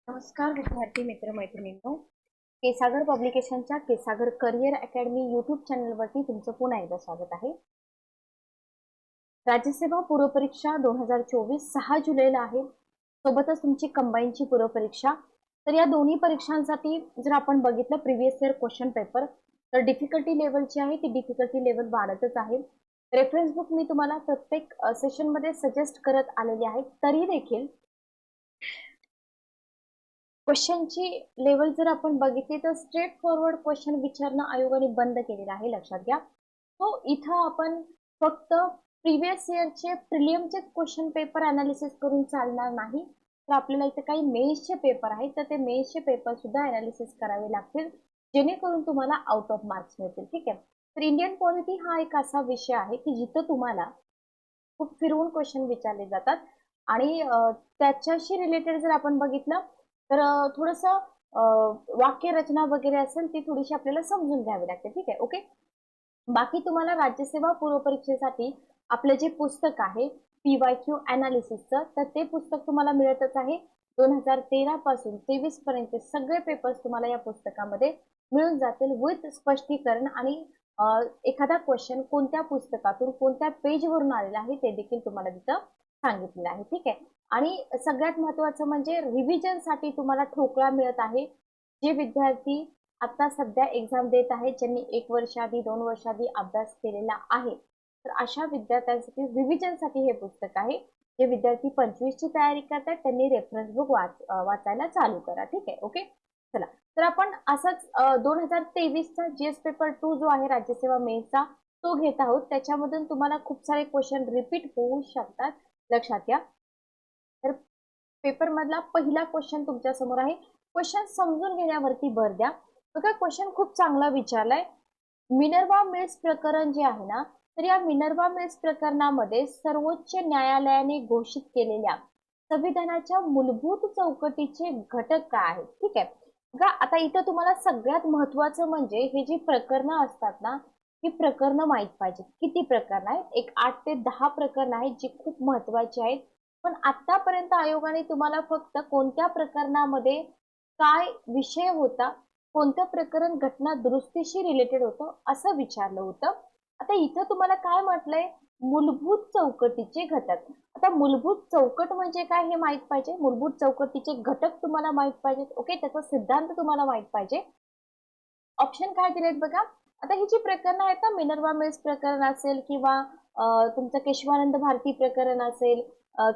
नमस्कार विद्यार्थी मित्र मैत्रिणींनो, केसागर पब्लिकेशनच्या केसागर करिअर अकॅडमी यूट्यूब चॅनलवरती तुमचं पुन्हा एकदा स्वागत आहे. राज्यसेवा पूर्व परीक्षा 2024 6 जुलैला आहे. सोबतच तुमची कंबाईनची पूर्व परीक्षा. तर या दोन्ही परीक्षांसाठी जर आपण बघितलं प्रिव्हियस इयर क्वेश्चन पेपर, तर डिफिकल्टी लेवलची आहे ती डिफिकल्टी लेवल वाढतच आहे. रेफरन्स बुक मी तुम्हाला प्रत्येक सेशनमध्ये सजेस्ट करत आलेली आहे. तरी देखील क्वेश्चनची लेवल जर आपण बघितली तर स्ट्रेट फॉरवर्ड क्वेश्चन विचारणं आयोगाने बंद केलेलं आहे, लक्षात घ्या. तो इथं आपण फक्त प्रिव्हियस इयरचे प्रिलियमचे क्वेश्चन पेपर अनालिसिस करून चालणार नाही. तर आपल्याला इथे काही मेन्सचे पेपर आहेत, तर ते मेन्सचे पेपर सुद्धा अनालिसिस करावे लागतील, जेणेकरून तुम्हाला आउट ऑफ मार्क्स मिळतील. ठीक आहे. तर इंडियन पॉलिटी हा एक असा विषय आहे की जिथं तुम्हाला खूप फिरवून क्वेश्चन विचारले जातात आणि त्याच्याशी रिलेटेड जर आपण बघितलं तर थोडंसं वाक्य रचना वगैरे असेल ती थोडीशी आपल्याला समजून घ्यावी लागते. ठीक आहे. ओके. बाकी तुम्हाला राज्यसेवा पूर्व परीक्षेसाठी आपलं जे पुस्तक आहे PYQ अनालिसिसचं, तर ते पुस्तक तुम्हाला मिळतच आहे. 2013 पासून 23 पर्यंत सगळे पेपर्स तुम्हाला या पुस्तकामध्ये मिळून जातील विथ स्पष्टीकरण आणि एखादा क्वेश्चन कोणत्या पुस्तकातून कोणत्या पेजवरून आलेला आहे ते देखील तुम्हाला तिथं सांगितलेलं आहे. ठीक आहे. आणि सगळ्यात महत्त्वाचं म्हणजे रिव्हिजनसाठी तुम्हाला ठोकळा मिळत आहे. जे विद्यार्थी आता सध्या एक्झाम देत आहेत, ज्यांनी 1 वर्ष आधी 2 वर्ष आधी अभ्यास केलेला आहे, तर अशा विद्यार्थ्यांसाठी रिव्हिजनसाठी हे पुस्तक आहे. जे विद्यार्थी 25 ची तयारी करतात त्यांनी रेफरन्स बुक वाचायला चालू करा. ठीक आहे. ओके. चला, तर आपण असंच 2023चा जीएस पेपर 2 जो आहे राज्यसेवा मेन्सचा तो घेत आहोत. त्याच्यामधून तुम्हाला खूप सारे क्वेश्चन रिपीट होऊ शकतात, लक्षात घ्या. तर पेपर मधला पहिला क्वेश्चन तुमच्या समोर आहे. क्वेश्चन समजून घेण्यावरती भर द्या. बघा, क्वेश्चन खूप चांगला विचारलाय. मिनर्वा मिल्स प्रकरण जे आहे ना, तर या मिनर्वा मिल्स प्रकरणामध्ये सर्वोच्च न्यायालयाने घोषित केलेल्या संविधानाच्या मूलभूत चौकटीचे घटक काय आहेत. ठीक आहे. बघा, आता इथं तुम्हाला सगळ्यात महत्वाचं म्हणजे हे जी प्रकरणं असतात ना, ही प्रकरणं माहित पाहिजेत. किती प्रकरण आहेत? एक 8 ते 10 प्रकरण आहेत जी खूप महत्वाची आहेत. पण आतापर्यंत आयोगाने तुम्हाला फक्त कोणत्या प्रकरणामध्ये काय विषय होता, कोणतं प्रकरण घटना दुरुस्तीशी रिलेटेड होतं असं विचारलं होतं. आता इथं तुम्हाला काय म्हटलंय? मूलभूत चौकटीचे घटक. आता मूलभूत चौकट म्हणजे काय हे माहित पाहिजे. मूलभूत चौकटीचे घटक तुम्हाला माहित पाहिजेत. ओके. त्याचा सिद्धांत तुम्हाला माहित पाहिजे. ऑप्शन काय दिलेत बघा. आता ही जी प्रकरणं आहेत ना, मिनर्वा मिल्स प्रकरण असेल किंवा तुमचं केशवानंद भारती प्रकरण असेल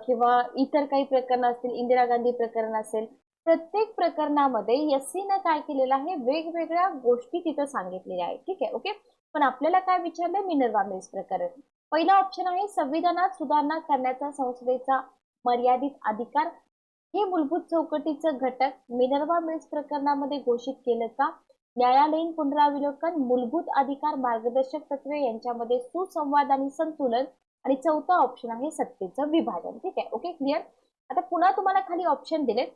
किंवा इतर काही प्रकरण असतील, इंदिरा गांधी प्रकरण असेल, प्रत्येक प्रकरणामध्ये एससीनं काय केलेलं आहे, वेगवेगळ्या गोष्टी तिथं सांगितलेल्या आहेत. ठीक आहे. ओके. पण आपल्याला काय विचारलंय? मिनर्वा मिल्स प्रकरण. पहिला ऑप्शन आहे संविधानात सुधारणा करण्याचा संसदेचा मर्यादित अधिकार. हे मूलभूत चौकटीचं घटक मिनर्वा मिल्स प्रकरणामध्ये घोषित केलं का? न्यायालयीन पुनरावलोकन, मूलभूत अधिकार, मार्गदर्शक तत्वे यांच्यामध्ये सुसंवाद आणि संतुलन. आणि चौथा ऑप्शन आहे सत्तेचं विभाजन. ठीक आहे. ओके. क्लिअर. आता पुन्हा तुम्हाला खाली ऑप्शन दिलेत.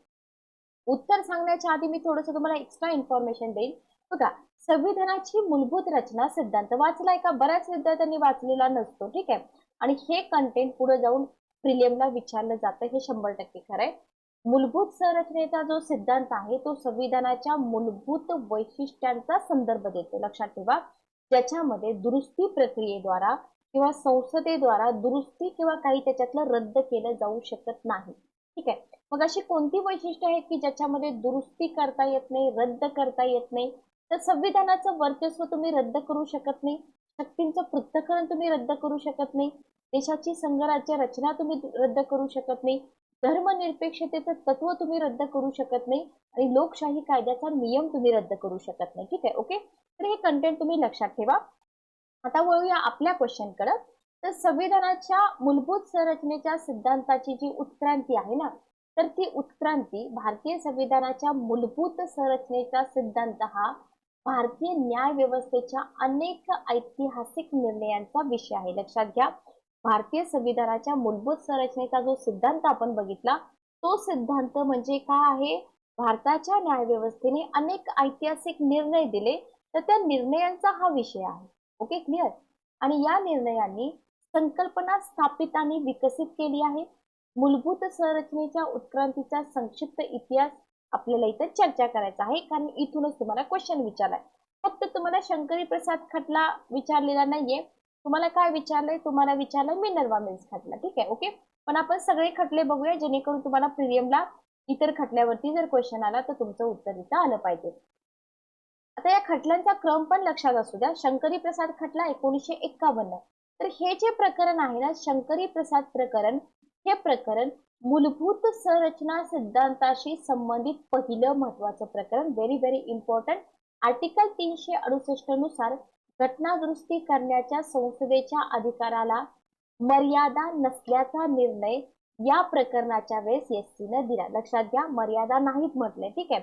उत्तर सांगण्याच्या आधी मी थोडंसं तुम्हाला एक्स्ट्रा इन्फॉर्मेशन देईल. बघा, संविधानाची मूलभूत रचना सिद्धांत वाचलाय का? बऱ्याच विद्यार्थ्यांनी वाचलेला नसतो. ठीक आहे. आणि हे कंटेंट पुढे जाऊन प्रिलियमला विचारलं जातं, हे 100% खरं आहे. मूलभूत संरचनेचा जो सिद्धांत आहे तो संविधानाच्या मूलभूत वैशिष्ट्यांचा संदर्भ देतो, लक्षात ठेवा. ज्याच्यामध्ये दुरुस्ती प्रक्रियेद्वारा किंवा संसदेद्वारा दुरुस्ती किंवा काही त्याच्यातलं रद्द केलं जाऊ शकत नाही. ठीक आहे. मग अशी कोणती वैशिष्ट्ये आहेत की ज्याच्यामध्ये दुरुस्ती करता येत नाही, रद्द करता येत नाही? तर संविधानाचं वर्चस्व तुम्ही रद्द करू शकत नाही, शक्तींचं पृथक्करण तुम्ही रद्द करू शकत नाही, देशाची संघराज्य रचना तुम्ही रद्द करू शकत नाही, धर्मनिरपेक्षतेचं तत्व तुम्ही रद्द करू शकत नाही आणि लोकशाही कायद्याचा नियम तुम्ही रद्द करू शकत नाही. ठीक आहे. ओके. तर हे कंटेंट तुम्ही लक्षात ठेवा. आता वळूया आपल्या क्वेश्चनकडे. तर संविधानाच्या मूलभूत संरचनेच्या सिद्धांताची जी उत्क्रांती आहे ना, तर ती उत्क्रांती भारतीय संविधानाच्या मूलभूत संरचनेचा सिद्धांत हा भारतीय न्याय व्यवस्थेच्या अनेक ऐतिहासिक निर्णयांचा विषय आहे, लक्षात घ्या. भारतीय संविधानाच्या मूलभूत संरचनेचा जो सिद्धांत आपण बघितला तो सिद्धांत म्हणजे काय आहे? भारताच्या न्यायव्यवस्थेने अनेक ऐतिहासिक निर्णय दिले, तर त्या निर्णयांचा हा विषय आहे. ओके. क्लिअर. आणि या निर्णयांनी संकल्पना स्थापित आणि विकसित केली आहे. मूलभूत संरचनेच्या उत्क्रांतीचा संक्षिप्त इतिहास आपल्याला इथं चर्चा करायचा आहे, कारण इथूनच तुम्हाला क्वेश्चन विचारलाय. फक्त तुम्हाला शंकरी प्रसाद खटला विचारलेला नाहीये. तुम्हाला काय विचारलंय? तुम्हाला विचारलंय मिनर्वा मिल्स खटला. ठीक आहे, ओके. पण आपण सगळे खटले बघूया, जेणेकरून तुम्हाला प्रिलियमला इतर खटल्यावरती जर क्वेश्चन आला तर तुमचं उत्तर इथं आलं पाहिजे. आता या खटल्यांचा क्रम पण लक्षात असू द्या. शंकरी प्रसाद खटला 1951. तर हे जे प्रकरण आहे ना, शंकरी प्रसाद प्रकरण, हे प्रकरण मूलभूत संरचना सिद्धांताशी संबंधित पहिलं महत्वाचं प्रकरण. Very very important. आर्टिकल 368 नुसार घटना दुरुस्ती करण्याच्या संसदेच्या अधिकाराला मर्यादा नसल्याचा निर्णय या प्रकरणाच्या वेळेस एससीनं दिला. लक्षात घ्या, मर्यादा नाहीत म्हटले. ठीक आहे.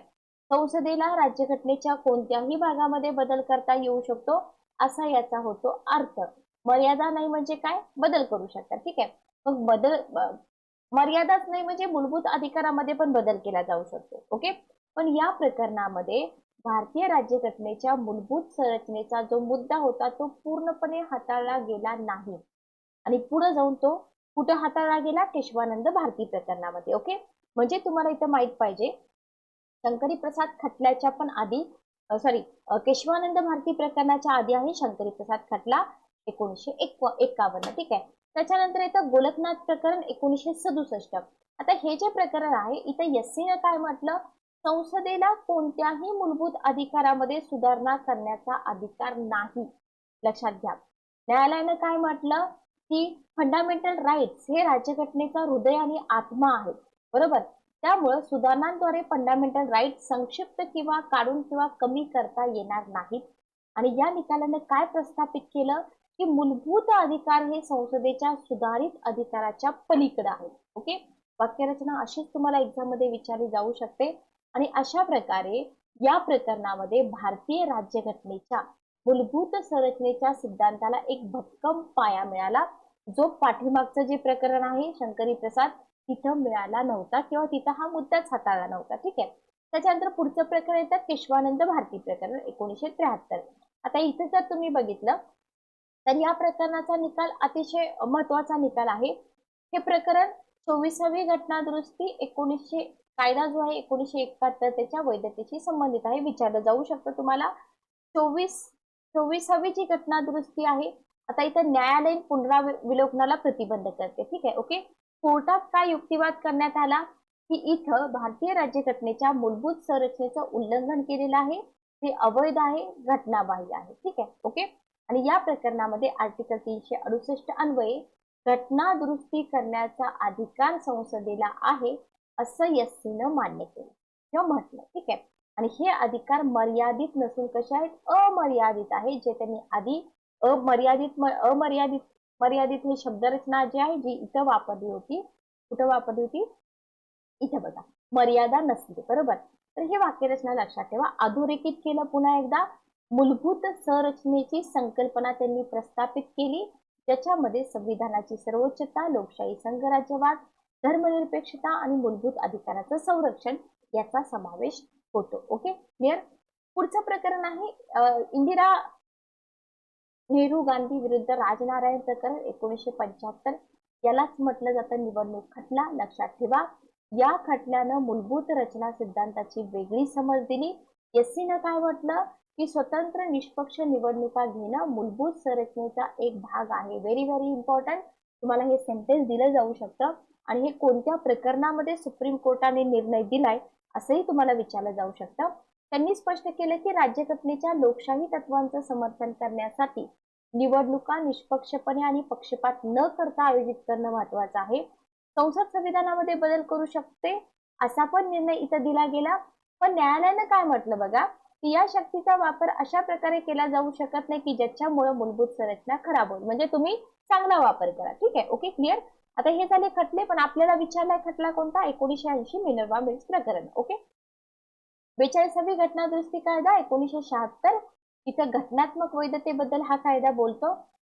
संसदेला राज्यघटनेच्या कोणत्याही भागामध्ये बदल करता येऊ शकतो, असा याचा होतो अर्थ. मर्यादा नाही म्हणजे काय? बदल करू शकतात. ठीक आहे. मग मर्यादाच नाही म्हणजे मूलभूत अधिकारामध्ये पण बदल केला जाऊ शकतो. ओके. पण या प्रकरणामध्ये भारतीय राज्यघटनेच्या मूलभूत संरचनेचा जो मुद्दा होता तो पूर्णपणे हाताळला गेला नाही. आणि पुढे जाऊन तो कुठे हाताळला गेला? केशवानंद भारती प्रकरणामध्ये. ओके. म्हणजे तुम्हाला इथं माहित पाहिजे, शंकरी प्रसाद खटल्याच्या पण आधी केशवानंद भारती प्रकरणाच्या आधी आहे शंकरी प्रसाद खटला 1951. ठीक आहे. त्याच्यानंतर येतं गोलकनाथ प्रकरण 1967. आता हे जे प्रकरण आहे इथं एससीनं काय म्हटलं? संसदेला कोणत्याही मूलभूत अधिकारामध्ये सुधारणा करण्याचा अधिकार नाही. लक्षात घ्या. न्यायालयानं काय म्हटलं की फंडामेंटल राईट्स हे राज्यघटनेचा हृदय आणि आत्मा आहे. बरोबर. त्यामुळे सुधारणांद्वारे फंडामेंटल राईट संक्षिप्त किंवा काढून किंवा कमी करता येणार नाहीत. आणि या निकालाने काय प्रस्थापित केलं की मूलभूत अधिकार हे संसदेच्या सुधारित अधिकाराच्या पलीकडे आहेत. ओके. वाक्यरचना अशीच तुम्हाला एक्झाम मध्ये विचारली जाऊ शकते. आणि अशा प्रकारे या प्रकरणामध्ये भारतीय राज्यघटनेच्या मूलभूत संरचनेच्या सिद्धांताला एक भक्कम पाया मिळाला, जो पाठीमागचं जे प्रकरण आहे शंकरी प्रसाद तिथं मिळाला नव्हता किंवा तिथं हा मुद्दाच हाताळला नव्हता. ठीक आहे. त्याच्यानंतर पुढचं प्रकरण येतं केशवानंद भारती प्रकरण 1973. आता इथे जर तुम्ही बघितलं तर या प्रकरणाचा निकाल अतिशय महत्वाचा निकाल आहे. हे प्रकरण 24वी घटना दुरुस्ती 1900 कायदा जो आहे 1971 त्याच्या वैधतेशी संबंधित आहे. विचारलं जाऊ शकतं तुम्हाला. 24वी जी घटना दुरुस्ती आहे, आता इथं न्यायालयीन पुनराविलोकनाला प्रतिबंध करते. ठीक आहे, ओके. कोर्टात काय युक्तिवाद करण्यात आला की इथं भारतीय राज्यघटनेच्या मूलभूत संरचनेचं उल्लंघन केलेलं आहे, ते अवैध आहे, घटनाबाह्य आहे. ठीक आहे, ओके. आणि या प्रकरणामध्ये आर्टिकल 368 अन्वये घटना दुरुस्ती करण्याचा अधिकार संसदेला आहे, असं एससीनं मान्य केलं किंवा म्हटलं. ठीक आहे. आणि हे अधिकार मर्यादित नसून कसे आहेत? अमर्यादित आहे. जे त्यांनी आधी मर्यादित ही शब्दरचना जी आहे जी इथं वापरली होती, कुठं वापरली होती? इथे बघा, मर्यादा नसली. बरोबर. तर हे वाक्यरचना लक्षात ठेवा. अधोरेखित केलं पुन्हा एकदा. मूलभूत संरचनेची संकल्पना त्यांनी प्रस्थापित केली, ज्याच्यामध्ये संविधानाची सर्वोच्चता, लोकशाही संघराज्यवाद, धर्मनिरपेक्षता आणि मूलभूत अधिकाराचं संरक्षण याचा समावेश होतो. Okay, clear. पुढचं प्रकरण आहे इंदिरा नेहरू गांधी विरुद्ध राजनारायण प्रकरण 1975. यालाच म्हटलं जातं निवडणूक खटला. लक्षात ठेवा, या खटल्यानं मूलभूत रचना सिद्धांताची वेगळी समज दिली. एससीनं काय म्हटलं की स्वतंत्र निष्पक्ष निवडणुका घेणं मूलभूत संरचनेचा एक भाग आहे. Very very important. तुम्हाला हे सेंटेन्स दिलं जाऊ शकतं आणि हे कोणत्या प्रकरणामध्ये सुप्रीम कोर्टाने निर्णय दिलाय असंही तुम्हाला विचारलं जाऊ शकतं. त्यांनी स्पष्ट केलं की राज्यघटनेच्या लोकशाही तत्वांचं समर्थन करण्यासाठी निवडणुका निष्पक्षपणे आणि पक्षपात न करता आयोजित करणं महत्वाचं आहे. संसद संविधानामध्ये बदल करू शकते असा पण निर्णय इथं दिला गेला. पण न्यायालयानं काय म्हटलं बघा की या शक्तीचा वापर अशा प्रकारे केला जाऊ शकत नाही की ज्याच्यामुळे मूलभूत संरचना खराब होईल. म्हणजे तुम्ही चांगला वापर करा. ठीक आहे, ओके, क्लिअर. आता हे झाले खटले, पण आपल्याला विचारलाय खटला कोणता? 1980 मिनर्वा मिल्स प्रकरण. ओके. 42वी घटना दुरुस्ती कायदा 1976. इथं घटनात्मक वैधतेबद्दल हा कायदा बोलतो.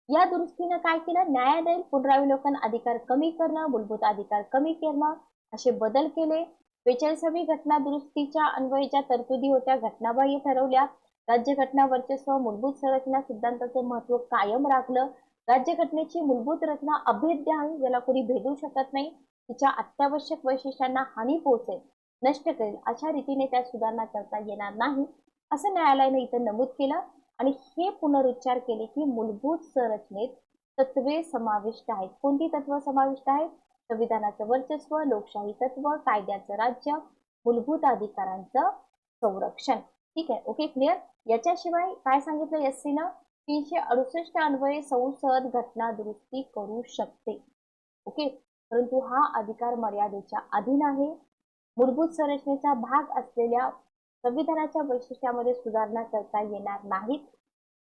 या दुरुस्तीनं काय केलं? न्यायालयीन पुनरावलोकन अधिकार कमी करणं, मूलभूत अधिकार कमी करणं असे बदल केले. 42वी घटना दुरुस्तीच्या अन्वयीच्या तरतुदी होत्या घटनाबाह्य ठरवल्या. राज्यघटना वर्चस्व, मूलभूत संरचना सिद्धांताचं महत्व कायम राखलं. राज्यघटनेची मूलभूत रचना अभेद्य आहे, ज्याला कोणी भेदू शकत नाही. तिच्या अत्यावश्यक वैशिष्ट्यांना हानी पोहोचेल नष्ट करेल अशा रीतीने त्यात सुधारणा करता येणार नाही असं न्यायालयाने इथं नमूद केलं आणि हे पुनरुच्चार केले की मूलभूत संरचनेत तत्वे समाविष्ट आहेत. कोणती तत्व समाविष्ट आहेत? संविधानाचं वर्चस्व, लोकशाही तत्व, कायद्याचं राज्य, मूलभूत अधिकारांचं संरक्षण. ठीक आहे, ओके, क्लिअर. याच्याशिवाय काय सांगितलं एससीनं? 368 अन्वये संसद घटना दुरुस्ती करू शकते. ओके, परंतु हा अधिकार मर्यादेच्या अधीन आहे. मूलभूत संरचनेचा भाग असलेल्या संविधानाच्या वैशिष्ट्यामध्ये सुधारणा करता येणार नाहीत,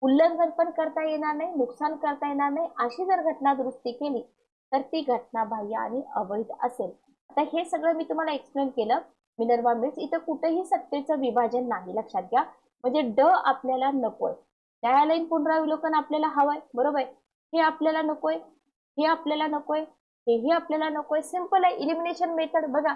उल्लंघन पण करता येणार नाही, नुकसान करता येणार नाही अशी जर घटना दुरुस्ती केली तर ती घटनाबाह्य आणि अवैध असेल. आता हे सगळं मी तुम्हाला एक्सप्लेन केलं. मिनर्वा मिल्स इथं कुठेही सत्तेचं विभाजन नाही, लक्षात घ्या. म्हणजे ड आपल्याला नकोय, न्यायालयीन पुनरावलोकन आपल्याला हवंय, बरोबर. हे आपल्याला नकोय, हे आपल्याला नकोय, हेही आपल्याला नकोय. सिंपल आहे. इलिमिनेशन मेथड बघा,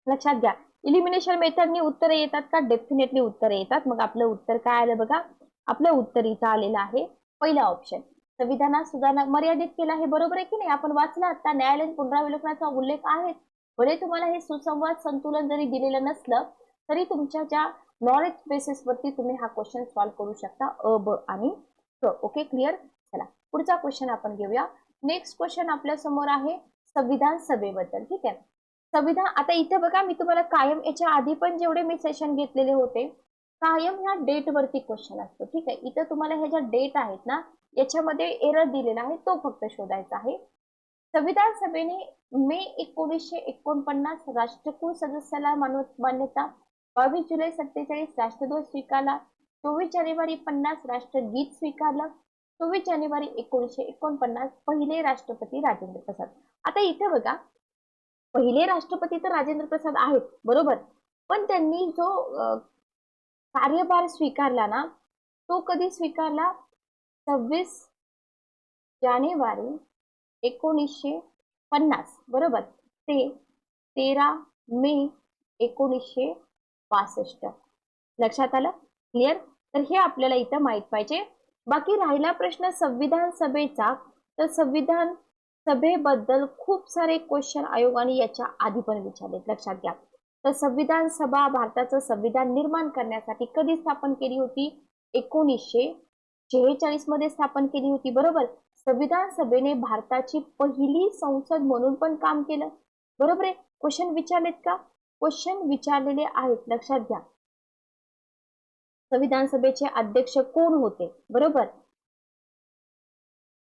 लक्षात घ्या. इलिमिनेशन मेथडनी उत्तरे येतात का? डेफिनेटली उत्तरे येतात. मग आपलं उत्तर काय आलं बघा. आपलं उत्तर इथं आलेलं आहे पहिला ऑप्शन, संविधानात सुधारणा मर्यादित केला आहे. बरोबर आहे की नाही? आपण वाचलं आता, न्यायालयीन पुनरावलोकनाचा उल्लेख आहे. भले तुम्हाला हे सुसंवाद संतुलन जरी दिलेलं नसलं तरी तुमच्या ज्या नॉलेज बेसिसवरती तुम्ही हा क्वेश्चन सॉल्व्ह करू शकता, अ, ब आणि क. Okay, clear. चला पुढचा क्वेश्चन आपण घेऊया. नेक्स्ट क्वेश्चन आपल्या समोर आहे संविधान सभेबद्दल. ठीक आहे. संविधान, आता इथे बघा मी तुम्हाला कायम याच्या आधी पण जेवढे मी सेशन घेतलेले होते, कायम ह्या डेट वरती क्वेश्चन असतो. ठीक आहे. इथं तुम्हाला ह्या ज्या डेट आहेत ना, याच्यामध्ये एरर दिलेला आहे, तो फक्त शोधायचा आहे. संविधान सभेने मे 1949 राष्ट्रकुल सदस्याला मान्यता, 22 जुलै 47 राष्ट्रध्वज स्वीकारला, 24 जानेवारी 50 राष्ट्रगीत स्वीकारलं, 24 जानेवारी 1949 पहिले राष्ट्रपती राजेंद्र प्रसाद. आता इथे बघा, पहिले राष्ट्रपती तर राजेंद्र प्रसाद आहेत, बरोबर. पण त्यांनी जो कार्यभार स्वीकारला ना, तो कधी स्वीकारला? 26 जानेवारी 1950, बरोबर, ते 13 मे 1962. लक्षात आलं? क्लिअर. तर हे आपल्याला इथं माहित पाहिजे. बाकी राहिला प्रश्न संविधान सभेचा, तर संविधान सभेबद्दल खूप सारे क्वेश्चन आयोगाने याच्या आधी पण विचारलेत, लक्षात घ्या. तर संविधान सभा भारताचं संविधान निर्माण करण्यासाठी कधी स्थापन केली होती? 1946 मध्ये स्थापन केली होती, बरोबर. संविधान सभेने भारताची पहिली संसद म्हणून पण काम केलं, बरोबर आहे. क्वेश्चन विचारलेत का? क्वेश्चन विचारलेले आहेत, लक्षात घ्या. संविधान सभेचे अध्यक्ष कोण होते, बरोबर,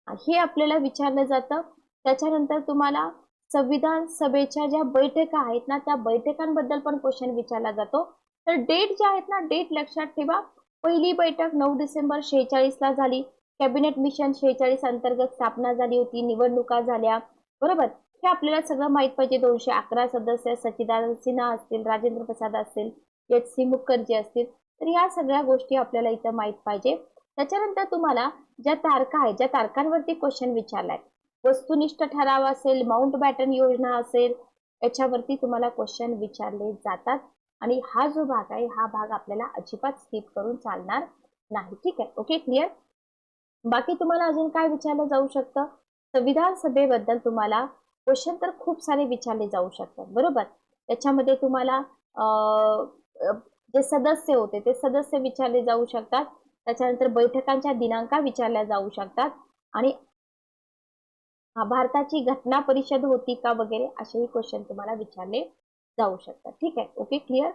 हे आपल्याला विचारलं जातं. त्याच्यानंतर तुम्हाला संविधान सभेच्या ज्या बैठका आहेत ना, त्या बैठकांबद्दल पण क्वेश्चन विचारला जातो. तर डेट ज्या आहेत ना, डेट लक्षात ठेवा. पहिली बैठक 9 डिसेंबर 46 ला झाली. कॅबिनेट मिशन 46 अंतर्गत स्थापना झाली होती. निवडणुका झाल्या, बरोबर. हे आपल्याला सगळं माहित पाहिजे. 211 सदस्य, सच्चिदानंद सिन्हा असतील, राजेंद्र प्रसाद असतील, एच.सी. मुखर्जी असतील. तर या सगळ्या गोष्टी आपल्याला इथं माहित पाहिजे. त्याच्यानंतर तुम्हाला ज्या तारखा आहेत, ज्या तारखांवरती क्वेश्चन विचारलाय, वस्तुनिष्ठ ठराव असेल, माउंट बॅटन योजना असेल, याच्यावरती तुम्हाला क्वेश्चन विचारले जातात. आणि हा जो भाग आहे, हा भाग आपल्याला अजिबात स्किप करून चालणार नाही. ठीक आहे, ओके, क्लिअर. बाकी तुम्हाला अजून काय विचारलं जाऊ शकतं? संविधान सभेबद्दल तुम्हाला क्वेश्चन तर खूप सारे विचारले जाऊ शकतात, बरोबर. त्याच्यामध्ये तुम्हाला जे सदस्य होते ते सदस्य विचारले जाऊ शकतात. त्याच्यानंतर बैठकांच्या दिनांका विचारल्या जाऊ शकतात आणि भारताची घटना परिषद होती का वगैरे असेही क्वेश्चन तुम्हाला विचारले जाऊ शकतात. ठीक आहे, ओके, क्लिअर.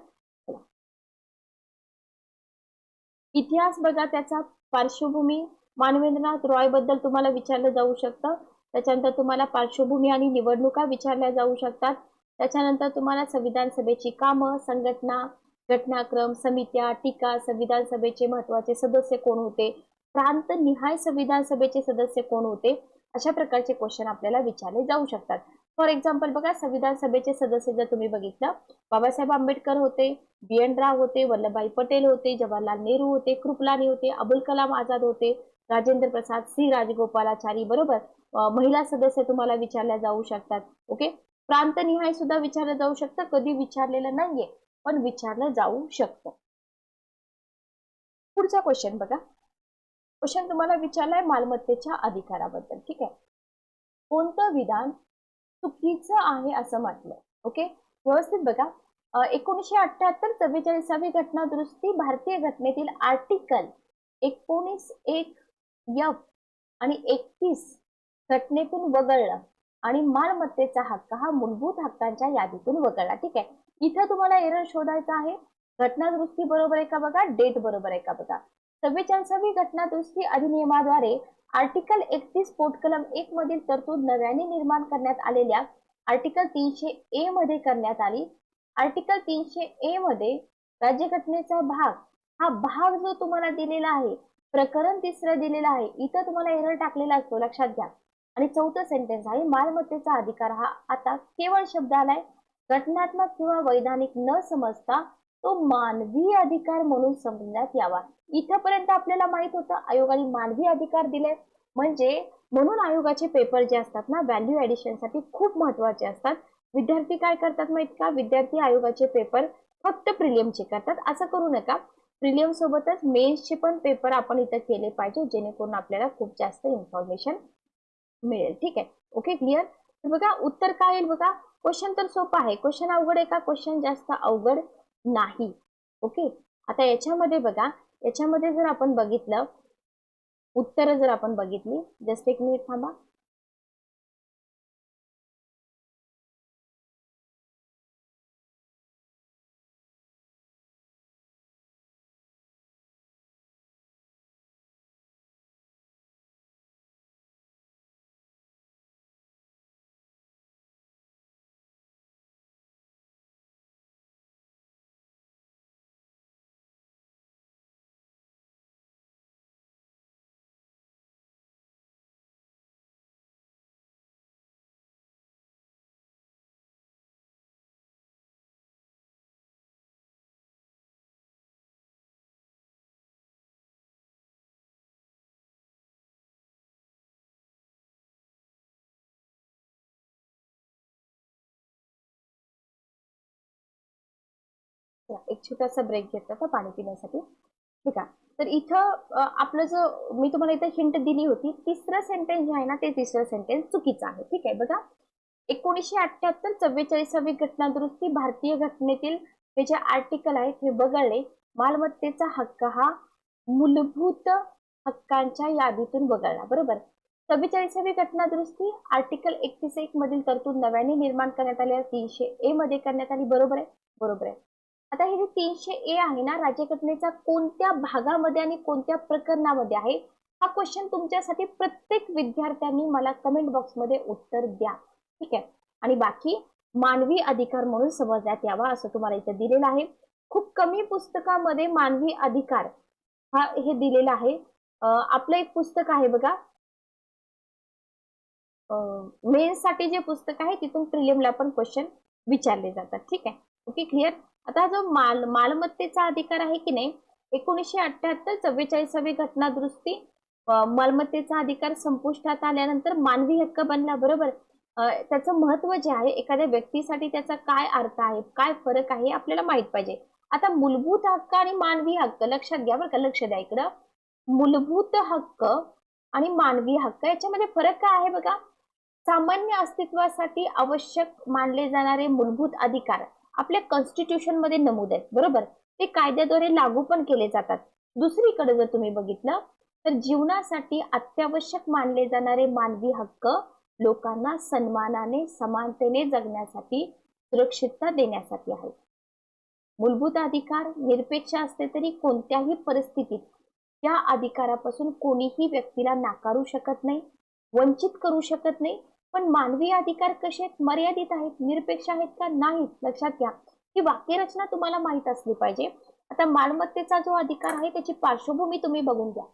इतिहास बघा, त्याचा पार्श्वभूमी मानवेंद्रनाथ रॉय बद्दल तुम्हाला विचारलं जाऊ शकतं. त्याच्यानंतर तुम्हाला पार्श्वभूमी आणि निवडणुका विचारल्या जाऊ शकतात. त्याच्यानंतर तुम्हाला संविधान सभेची कामं, संघटना, घटनाक्रम, समित्या, टीका, संविधान सभेचे महत्वाचे सदस्य कोण होते, प्रांत निहाय संविधान सभेचे सदस्य कोण होते, अशा प्रकारचे क्वेश्चन आपल्याला विचारले जाऊ शकतात. फॉर एक्झाम्पल बघा, संविधान सभेचे सदस्य जर तुम्ही बघितलं, बाबासाहेब आंबेडकर होते, बी.एन. राव होते, वल्लभभाई पटेल होते, जवाहरलाल नेहरू होते, कृपलानी होते, अबुल कलाम आझाद होते, राजेंद्र प्रसाद, सी राजगोपालाचारी, बरोबर. महिला सदस्य तुम्हाला विचारल्या जाऊ शकतात. ओके. प्रांतनिहाय सुद्धा विचारलं जाऊ शकतं, कधी विचारलेलं नाहीये पण विचारलं जाऊ शकतं. पुढचा क्वेश्चन बघा. क्वेश्चन तुम्हाला विचारलाय मालमत्तेच्या अधिकाराबद्दल. ठीक आहे. कोणतं विधान चुकीचं आहे असं म्हटलं? ओके, व्यवस्थित बघा. 1978 44वी घटना दुरुस्ती भारतीय घटनेतील आर्टिकल 19(1) आणि 31 घटनेतून वगळलं आणि मालमत्तेचा हक्क हा मूलभूत हक्कांच्या यादीतून वगळला. ठीक आहे, इथं तुम्हाला एरर शोधायचा आहे. घटना दुरुस्ती बरोबर आहे का बघा, डेट बरोबर आहे का बघा. 44वी घटना दुरुस्ती अधिनियमाद्वारे आर्टिकल 31 पोटकलम 1 मधील तरतूद नव्याने निर्माण करण्यात आलेल्या आर्टिकल 300A मध्ये करण्यात आली. आर्टिकल 300A मध्ये राज्यघटनेचा भाग, हा भाग जो तुम्हाला दिलेला आहे, प्रकरण 3 दिलेलं आहे, इथं तुम्हाला एरर टाकलेला असतो, लक्षात घ्या. आणि 4थं सेंटेन्स आहे, मालमत्तेचा अधिकार हा आता केवळ शब्द आलाय, घटनात्मक किंवा वैधानिक न समजता तो मानवी अधिकार म्हणून समजण्यात यावा. इथपर्यंत आपल्याला माहित होतं आयोगाने मानवी अधिकार दिले, म्हणजे म्हणून आयोगाचे पेपर जे असतात ना, व्हॅल्यू ऍडिशन साठी खूप महत्वाचे असतात. विद्यार्थी काय करतात माहित का, विद्यार्थी आयोगाचे पेपर फक्त प्रिलियमचे करतात. असं करू नका, प्रिलियम सोबतच मेन्सचे पण पेपर आपण इथं केले पाहिजे, जेणेकरून आपल्याला खूप जास्त इन्फॉर्मेशन मिळेल. ठीक आहे, ओके, क्लिअर. तर बघा उत्तर काय येईल बघा. क्वेश्चन तर सोपा आहे, क्वेश्चन अवघड आहे का, क्वेश्चन जास्त अवघड नाही. ओके, आता याच्यामध्ये बघा, याच्यामध्ये जर आपण बघितलं, उत्तर जर आपण बघितली, जस्ट एक मिनिट थांबा. एक छोटासा ब्रेक घेतला होता पाणी पिण्यासाठी. ठीक आहे, तर इथं आपलं जो मी तुम्हाला इथं हिंट दिली होती, तिसरं सेंटेन्स जे आहे ना, ते तिसरं सेंटेन्स चुकीचं आहे. ठीक आहे, बघा, 1978 44वी घटना दुरुस्ती भारतीय घटनेतील हे जे आर्टिकल आहेत हे वगळले, मालमत्तेचा हक्क हा मूलभूत हक्कांच्या यादीतून वगळला. बरोबर. 44वी घटना दुरुस्ती आर्टिकल 31(1) मधील तरतूद नव्याने निर्माण करण्यात आले, 300A मध्ये करण्यात आली. बरोबर आहे, बरोबर आहे. आता हे जे 300A आहे ना, राज्यघटनेचा कोणत्या भागामध्ये आणि कोणत्या प्रकरणामध्ये आहे, हा क्वेश्चन तुमच्यासाठी प्रत्येक विद्यार्थ्यांनी मला कमेंट बॉक्समध्ये उत्तर द्या. ठीक आहे, आणि बाकी मानवी अधिकार म्हणून समजण्यात यावा असं तुम्हाला इथे दिलेलं आहे. खूप कमी पुस्तकामध्ये मानवी अधिकार हा हे दिलेलं आहे. आपलं एक पुस्तक आहे बघा, मेन्स साठी जे पुस्तक आहे तिथून प्रिलियमला पण क्वेश्चन विचारले जातात. ठीक आहे, ओके, क्लिअर. आता जो मालमत्तेचा अधिकार आहे की नाही, 1978 44वी घटना दुरुस्ती मालमत्तेचा अधिकार संपुष्टात आल्यानंतर मानवी हक्क बनला. बरोबर. त्याचं महत्व जे आहे, एखाद्या व्यक्तीसाठी त्याचा काय अर्थ आहे, काय फरक आहे, आपल्याला माहित पाहिजे. आता मूलभूत हक्क आणि मानवी हक्क लक्षात घ्या बरं का, लक्ष द्या इकडं. मूलभूत हक्क आणि मानवी हक्क याच्यामध्ये फरक काय आहे बघा. सामान्य अस्तित्वासाठी आवश्यक मानले जाणारे मूलभूत अधिकार आपल्या कॉन्स्टिट्यूशन मध्ये नमूद आहेत. बरोबर, ते कायद्याद्वारे लागू पण केले जातात. दुसरीकडे जर तुम्ही बघितलं तर जीवनासाठी अत्यावश्यक मानले जाणारे मानवी हक्क लोकांना सन्मानाने समानतेने जगण्यासाठी सुरक्षितता देण्यासाठी आहेत. मूलभूत अधिकार निरपेक्ष असते तरी कोणत्याही परिस्थितीत त्या अधिकारापासून कोणीही व्यक्तीला नाकारू शकत नाही, वंचित करू शकत नाही. पण मानवी अधिकार कसे आहेत, मर्यादित आहेत, निरपेक्ष आहेत का, नाहीत. लक्षात घ्या, ही वाक्यरचना तुम्हाला माहित असली पाहिजे. आता मालमत्तेचा जो अधिकार आहे त्याची पार्श्वभूमी तुम्ही बघून घ्या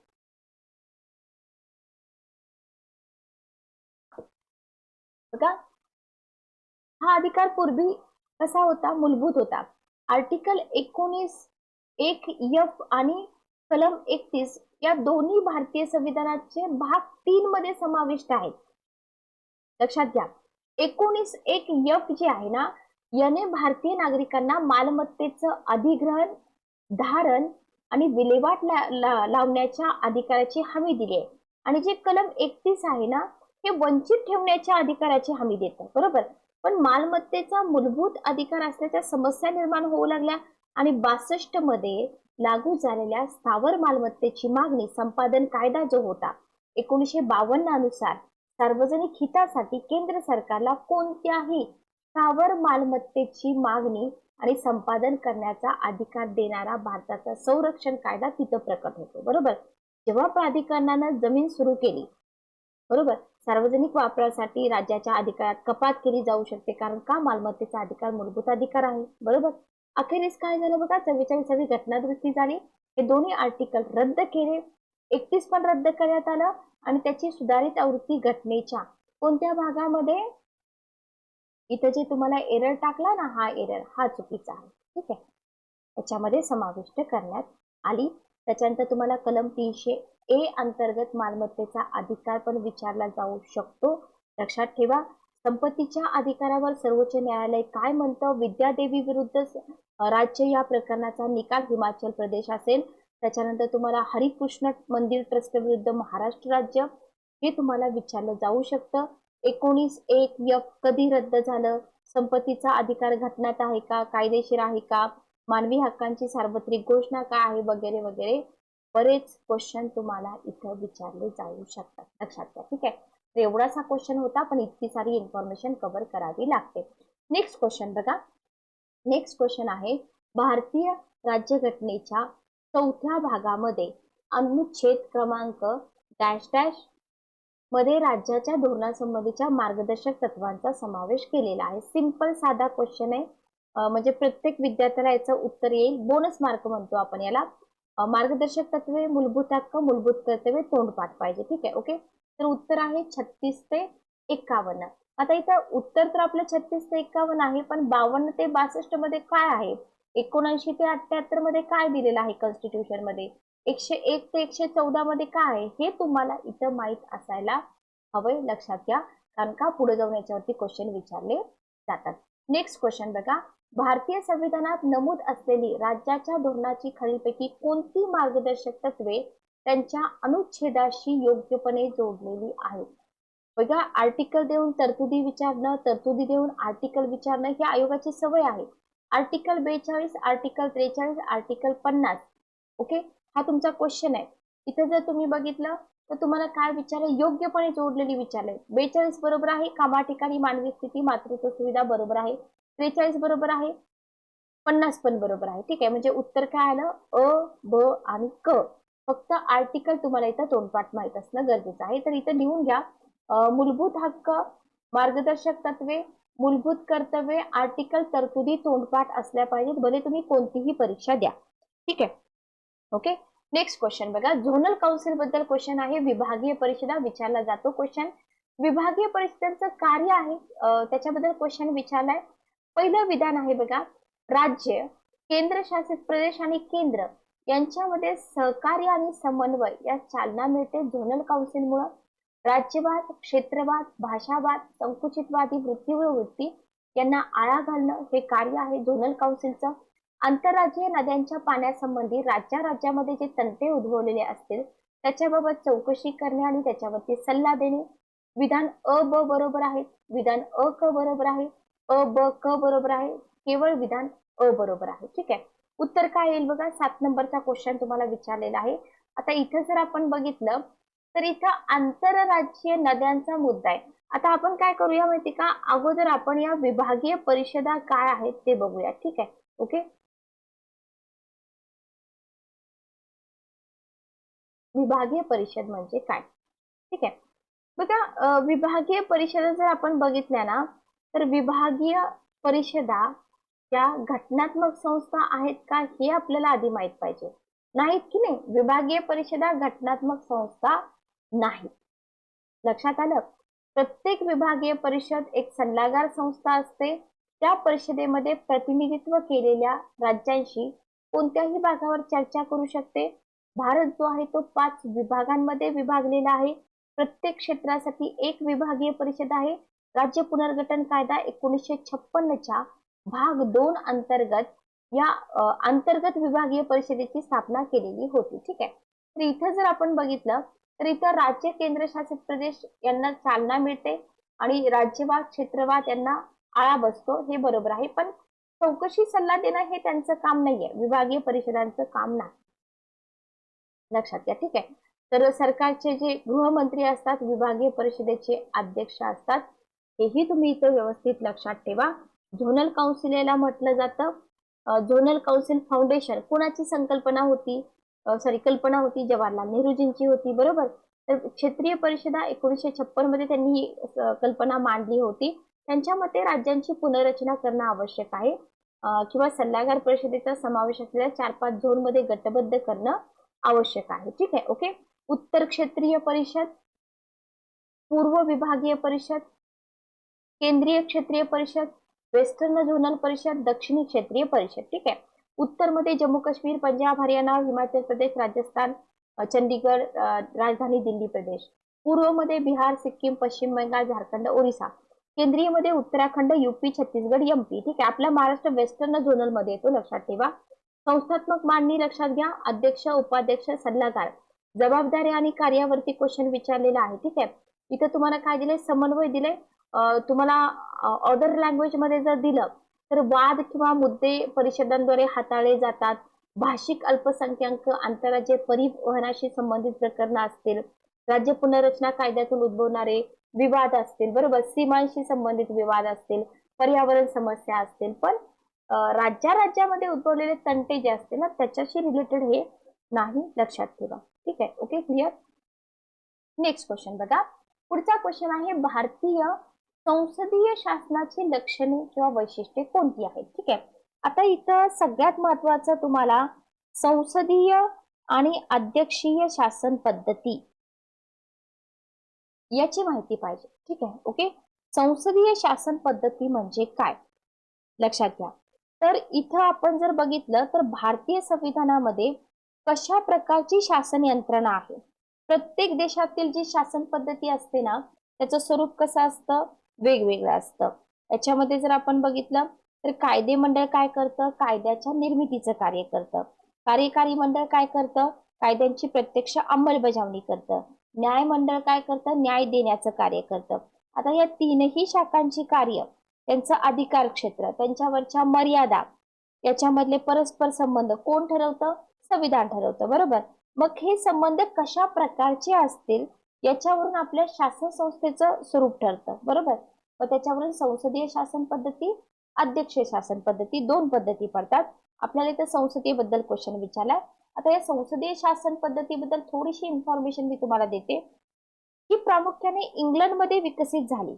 बघा. हा अधिकार पूर्वी कसा होता, मूलभूत होता. आर्टिकल 19(1) आणि कलम 31 या दोन्ही भारतीय संविधानाचे भाग 3 मध्ये समाविष्ट आहेत. लक्षात घ्या, 19(1) जे आहे ना, याने भारतीय नागरिकांना मालमत्तेचं अधिग्रहण, धारण आणि विल्हेवाट लावण्याच्या अधिकाराची हमी दिली आहे. आणि जे कलम 31 आहे ना, हे वंचित ठेवण्याच्या अधिकाराची हमी देतं. बरोबर. पण मालमत्तेचा मूलभूत अधिकार असल्याच्या समस्या निर्माण होऊ लागल्या आणि 62 मध्ये लागू झालेल्या स्थावर मालमत्तेची मागणी संपादन कायदा जो होता 1952 अनुसार सार्वजनिक हितासाठी केंद्र सरकारला कोणत्याही स्थावर मालमत्तेची मागणी आणि संपादन करण्याचा अधिकार देणारा भारताचा संरक्षण कायदा तिथं प्रकट होतो. बरोबर. जेव्हा प्राधिकरणानं जमीन सुरू केली, बरोबर, सार्वजनिक वापरासाठी राज्याच्या अधिकारात कपात केली जाऊ शकते, कारण का मालमत्तेचा अधिकार मूलभूत अधिकार आहे. बरोबर. अखेरीस काय झालं बघा, 44वी घटना दुरुस्ती झाली, हे दोन्ही आर्टिकल रद्द केले, 31 पण रद्द करण्यात आलं आणि त्याची सुधारित आवृत्ती घटनेच्या कोणत्या भागामध्ये, इथं जे तुम्हाला एरर टाकला ना, हा एरर हा चुकीचा आहे. ठीक आहे, याच्यामध्ये समाविष्ट करण्यात आली. त्याच्यानंतर तुम्हाला कलम 300A अंतर्गत मालमत्तेचा अधिकार पण विचारला जाऊ शकतो. लक्षात ठेवा. संपत्तीच्या अधिकारावर सर्वोच्च न्यायालय काय म्हणतं, विद्यादेवी विरुद्ध राज्य या प्रकरणाचा निकाल हिमाचल प्रदेश असेल. त्याच्यानंतर तुम्हाला हरिकृष्ण मंदिर ट्रस्ट विरुद्ध महाराष्ट्र राज्य हे तुम्हाला विचारलं जाऊ शकतं. 19(1)(F) कधी रद्द झालं, संपत्तीचा अधिकार घटनात आहे का, कायदेशीर आहे का, मानवी हक्कांची सार्वत्रिक घोषणा काय आहे, वगैरे वगैरे बरेच क्वेश्चन तुम्हाला इथं विचारले जाऊ शकतात. लक्षात घ्या. ठीक आहे, तर एवढासा क्वेश्चन होता, पण इतकी सारी इन्फॉर्मेशन कव्हर करावी लागते. नेक्स्ट क्वेश्चन बघा. नेक्स्ट क्वेश्चन आहे, भारतीय राज्यघटनेच्या 4थ्या भागामध्ये अनुच्छेद क्रमांक डॅश डॅश मध्ये राज्याच्या धोरणासंबंधीच्या मार्गदर्शक तत्वांचा समावेश केलेला आहे. सिंपल साधा क्वेश्चन आहे. म्हणजे प्रत्येक विद्यार्थ्याला याचं उत्तर येईल. बोनस मार्क म्हणतो आपण याला. मार्गदर्शक तत्वे, मूलभूत हक्क, मूलभूत कर्तव्य, तोंडपाठ पाहिजे. ठीक आहे, ओके. तर उत्तर आहे 36 ते 51. आता इथं उत्तर तर आपलं 36 ते 51 आहे, पण 52 ते 62 मध्ये काय आहे, 79 ते 78 मध्ये काय दिलेलं आहे कॉन्स्टिट्यूशन मध्ये, 101 ते 114 मध्ये काय आहे, हे तुम्हाला इथं माहित असायला हवंय. लक्षात घ्या, कारण का पुढे जाऊन याच्यावरती क्वेश्चन विचारले जातात. नेक्स्ट क्वेश्चन बघा. भारतीय संविधानात नमूद असलेली राज्याच्या धोरणाची खालीलपैकी कोणती मार्गदर्शक तत्वे त्यांच्या अनुच्छेदाशी योग्यपणे जोडलेली आहेत. बघा, आर्टिकल देऊन तरतुदी विचारणं, तरतुदी देऊन आर्टिकल विचारणं ही आयोगाची सवय आहे. Article 42, article 43, article 50. ओके, हा तुमचा क्वेश्चन आहे. इथे जर तुम्ही बघितलं तर तुम्हाला काय विचारलं, योग्यपणे जोडलेली विचारले. 42 बरोबर आहे, कामा ठिकाणी मानवी स्थिती मातृत्व सुविधा बरोबर आहे. 43 बरोबर आहे, 50 पण बरोबर आहे. ठीक आहे, म्हणजे उत्तर काय आलं, अ, ब आणि क. फक्त आर्टिकल तुम्हाला इथं तोंडपाठ माहित असणं गरजेचं आहे. तर इथं लिहून घ्या, मूलभूत हक्क, मार्गदर्शक तत्वे, मूलभूत कर्तव्ये, आर्टिकल, तरतुदी तोंडपाठ असल्या पाहिजेत, भले तुम्ही कोणतीही परीक्षा द्या. ठीक आहे, ओके. नेक्स्ट क्वेश्चन बघा. झोनल काउन्सिल बद्दल क्वेश्चन आहे. विभागीय परिषदा विचारला जातो क्वेश्चन. विभागीय परिषदांचं कार्य आहे, त्याच्याबद्दल क्वेश्चन विचारलाय. पहिलं विधान आहे बघा, राज्य, केंद्रशासित प्रदेश आणि केंद्र यांच्यामध्ये सहकार्य आणि समन्वय यास चालना मिळते झोनल काउन्सिलमुळे. राज्यवाद, क्षेत्रवाद, भाषावाद, संकुचितवादी वृत्ती व वृत्ती यांना आळा घालणं हे कार्य आहे झोनल काउन्सिलचं. आंतरराज्यीय नद्यांच्या पाण्यासंबंधी राज्यामध्ये जे तंटे उद्भवलेले असतील त्याच्याबाबत चौकशी करणे आणि त्याच्यावरती सल्ला देणे. विधान अ ब बरोबर आहे, विधान अ क बरोबर आहे, अ ब क बरोबर आहे, केवळ विधान अ बरोबर आहे. ठीक आहे, उत्तर काय येईल बघा. 7 नंबरचा क्वेश्चन तुम्हाला विचारलेला आहे. आता इथं जर आपण बघितलं तर इथं आंतरराज्यीय नद्यांचा मुद्दा आहे. आता आपण काय करूया माहिती का, अगोदर आपण या विभागीय परिषदा काय आहेत ते बघूया. ठीक आहे, ओके. विभागीय परिषद म्हणजे काय, ठीक आहे. बघा, विभागीय परिषदा जर आपण बघितल्या ना, तर विभागीय परिषदा या घटनात्मक संस्था आहेत का हे आपल्याला आधी माहित पाहिजे. नाहीत की नाही, विभागीय परिषदा घटनात्मक संस्था नाही. लक्षात आलं. प्रत्येक विभागीय परिषद एक सल्लागार संस्था असते. त्या परिषदेमध्ये प्रतिनिधित्व केलेल्या राज्यांशी कोणत्याही भागावर चर्चा करू शकते. भारत जो आहे तो 5 विभागांमध्ये विभागलेला आहे. प्रत्येक क्षेत्रासाठी एक विभागीय परिषद आहे. राज्य पुनर्गठन कायदा 1956च्या भाग 2 अंतर्गत या अंतर्गत विभागीय परिषदेची स्थापना केलेली होती. ठीक आहे, तर इथं जर आपण बघितलं तर इथं राज्य, केंद्रशासित प्रदेश यांना चालना मिळते आणि राज्यवाद, क्षेत्रवाद यांना आळा बसतो हे बरोबर आहे, पण चौकशी सल्ला देणं हे त्यांचं काम नाहीये, विभागीय परिषदांचं काम नाही. लक्षात घ्या, ठीक आहे. तर सरकारचे जे गृहमंत्री असतात, विभागीय परिषदेचे अध्यक्ष असतात, हेही तुम्ही इथं व्यवस्थित लक्षात ठेवा. झोनल काउन्सिल याला म्हटलं जातं. झोनल काउन्सिल फाउंडेशन कोणाची संकल्पना होती? कल्पना होती जवाहरलाल नेहरूजींची होती, बरोबर. तर क्षेत्रीय परिषदा 1956 मध्ये त्यांनी ही कल्पना मांडली होती. त्यांच्या मते राज्यांची पुनर्रचना करणं आवश्यक आहे, किंवा सल्लागार परिषदेचा समावेश असलेल्या 4-5 झोन मध्ये गटबद्ध करणं आवश्यक आहे. ठीक आहे, ओके. उत्तर क्षेत्रीय परिषद, पूर्व विभागीय परिषद, केंद्रीय क्षेत्रीय परिषद, वेस्टर्न झोनल परिषद, दक्षिणी क्षेत्रीय परिषद. ठीक आहे. उत्तर मध्ये जम्मू काश्मीर, पंजाब, हरियाणा, हिमाचल प्रदेश, राजस्थान, चंदीगड, राजधानी दिल्ली प्रदेश. पूर्व मध्ये बिहार, सिक्कीम, पश्चिम बंगाल, झारखंड, ओरिसा. केंद्रीय मध्ये उत्तराखंड, युपी, छत्तीसगड, एमपी. ठीक आहे. आपला महाराष्ट्र वेस्टर्न झोनल मध्ये येतो, लक्षात ठेवा. संस्थात्मक मांडणी लक्षात घ्या. अध्यक्ष, उपाध्यक्ष, सल्लागार. जबाबदारी आणि कार्यावरती क्वेश्चन विचारलेला आहे. ठीक आहे. इथं तुम्हाला काय दिले? समन्वय दिले. तुम्हाला अदर लँग्वेज मध्ये जर दिलं तर वाद किंवा मुद्दे परिषदांद्वारे हाताळले जातात. भाषिक अल्पसंख्याक आंतरराज्य परिवहनाशी संबंधित प्रकरणं असतील, राज्य पुनर्रचना कायद्यातून उद्भवणारे विवाद असतील, बरोबर, सीमांशी संबंधित विवाद असतील, पर्यावरण समस्या असतील, पण राज्यामध्ये उद्भवलेले तंटे जे असतील ना त्याच्याशी रिलेटेड हे नाही, लक्षात ठेवा. ठीक आहे, ओके, क्लिअर. नेक्स्ट क्वेश्चन बघा. पुढचा क्वेश्चन आहे, भारतीय संसदीय शासनाची लक्षणे किंवा वैशिष्ट्ये कोणती आहेत? ठीक आहे. आता इथं सगळ्यात महत्वाचं तुम्हाला संसदीय आणि अध्यक्षीय शासन पद्धती याची माहिती पाहिजे. ठीक आहे, ओके. संसदीय शासन पद्धती म्हणजे काय, लक्षात घ्या. तर इथं आपण जर बघितलं तर भारतीय संविधानामध्ये कशा प्रकारची शासन यंत्रणा आहे, प्रत्येक देशातील जी शासन पद्धती असते ना त्याचं स्वरूप कसं असतं, वेगवेगळं असतं. त्याच्यामध्ये जर आपण बघितलं तर कायदे मंडळ काय करतं, कायद्याच्या निर्मितीचं कार्य करतं. कार्यकारी मंडळ काय करतं, कायद्यांची प्रत्यक्ष अंमलबजावणी करतं. न्याय मंडळ काय करतं, न्याय देण्याचं कार्य करतं. आता या तीनही शाखांची कार्य, त्यांचं अधिकार क्षेत्र, त्यांच्यावरच्या मर्यादा, याच्यामधले परस्पर संबंध कोण ठरवतं, संविधान ठरवतं, बरोबर. मग हे संबंध कशा प्रकारचे असतील याच्यावरून आपल्या शासन संस्थेचं स्वरूप ठरतं, बरोबर. मग त्याच्यावरून संसदीय शासन पद्धती, अध्यक्षीय शासन पद्धती दोन पद्धती पडतात. आपल्याला इथं संसदीय बद्दल क्वेश्चन विचारलाय. आता या संसदीय शासन पद्धतीबद्दल थोडीशी इन्फॉर्मेशन मी तुम्हाला देते. ही प्रामुख्याने इंग्लंडमध्ये विकसित झाली.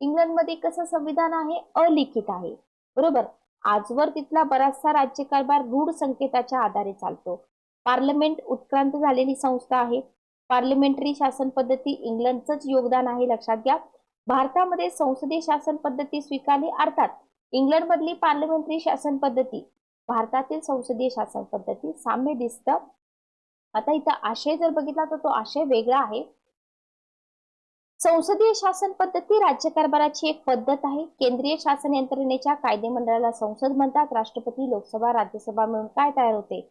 इंग्लंडमध्ये कसं संविधान आहे, अलिखित आहे, बरोबर. आजवर तिथला बराचसा राज्यकारभार रूढ संकेताच्या आधारे चालतो. पार्लमेंट उत्क्रांत झालेली संस्था आहे. पार्लिमेंटरी शासन पद्धती इंग्लंडचंच योगदान आहे, लक्षात घ्या. भारतामध्ये संसदीय शासन पद्धती स्वीकारली, अर्थात इंग्लंडमधली पार्लमेंटरी शासन पद्धती भारतातील संसदीय शासन पद्धती साम्य दिसतं. आता इथं आशय जर बघितला तर तो आशय वेगळा आहे. संसदीय शासन पद्धती राज्यकारभाराची एक पद्धत आहे. केंद्रीय शासन यंत्रणेच्या कायदेमंडळाला संसद म्हणतात. राष्ट्रपती, लोकसभा, राज्यसभा मिळून काय तयार होते,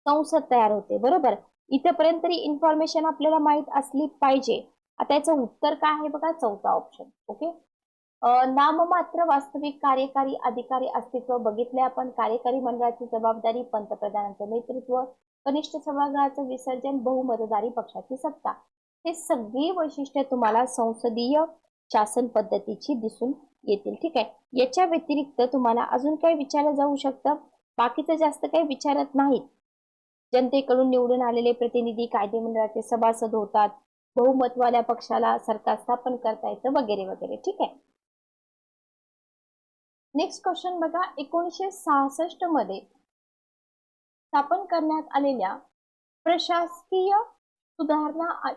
संसद तयार होते, बरोबर. इथपर्यंत तरी इन्फॉर्मेशन आपल्याला माहित असली पाहिजे. आता याचं उत्तर काय आहे बघा, चौथा ऑप्शन, ओके. नाममात्र वास्तविक कार्यकारी अधिकारी अस्तित्व बघितले आपण. कार्यकारी मंडळाची जबाबदारी, पंतप्रधानांचं नेतृत्व, कनिष्ठ सभागृहाचं विसर्जन, बहुमतदारी पक्षाची सत्ता. हे सगळी वैशिष्ट्ये तुम्हाला संसदीय शासन पद्धतीची दिसून येतील. ठीक आहे. याच्या व्यतिरिक्त तुम्हाला अजून काही विचारलं जाऊ शकतं, बाकीचं जास्त काही विचारत नाहीत. जनतेकडून निवडून आलेले प्रतिनिधी कायदेमंडळाचे सभासद होतात. बहुमतवाल्या पक्षाला सरकार स्थापन करता येतं, वगैरे वगैरे. ठीक आहे. नेक्स्ट क्वेश्चन बघा. 1966 मध्ये स्थापन करण्यात आलेल्या प्रशासकीय सुधारणा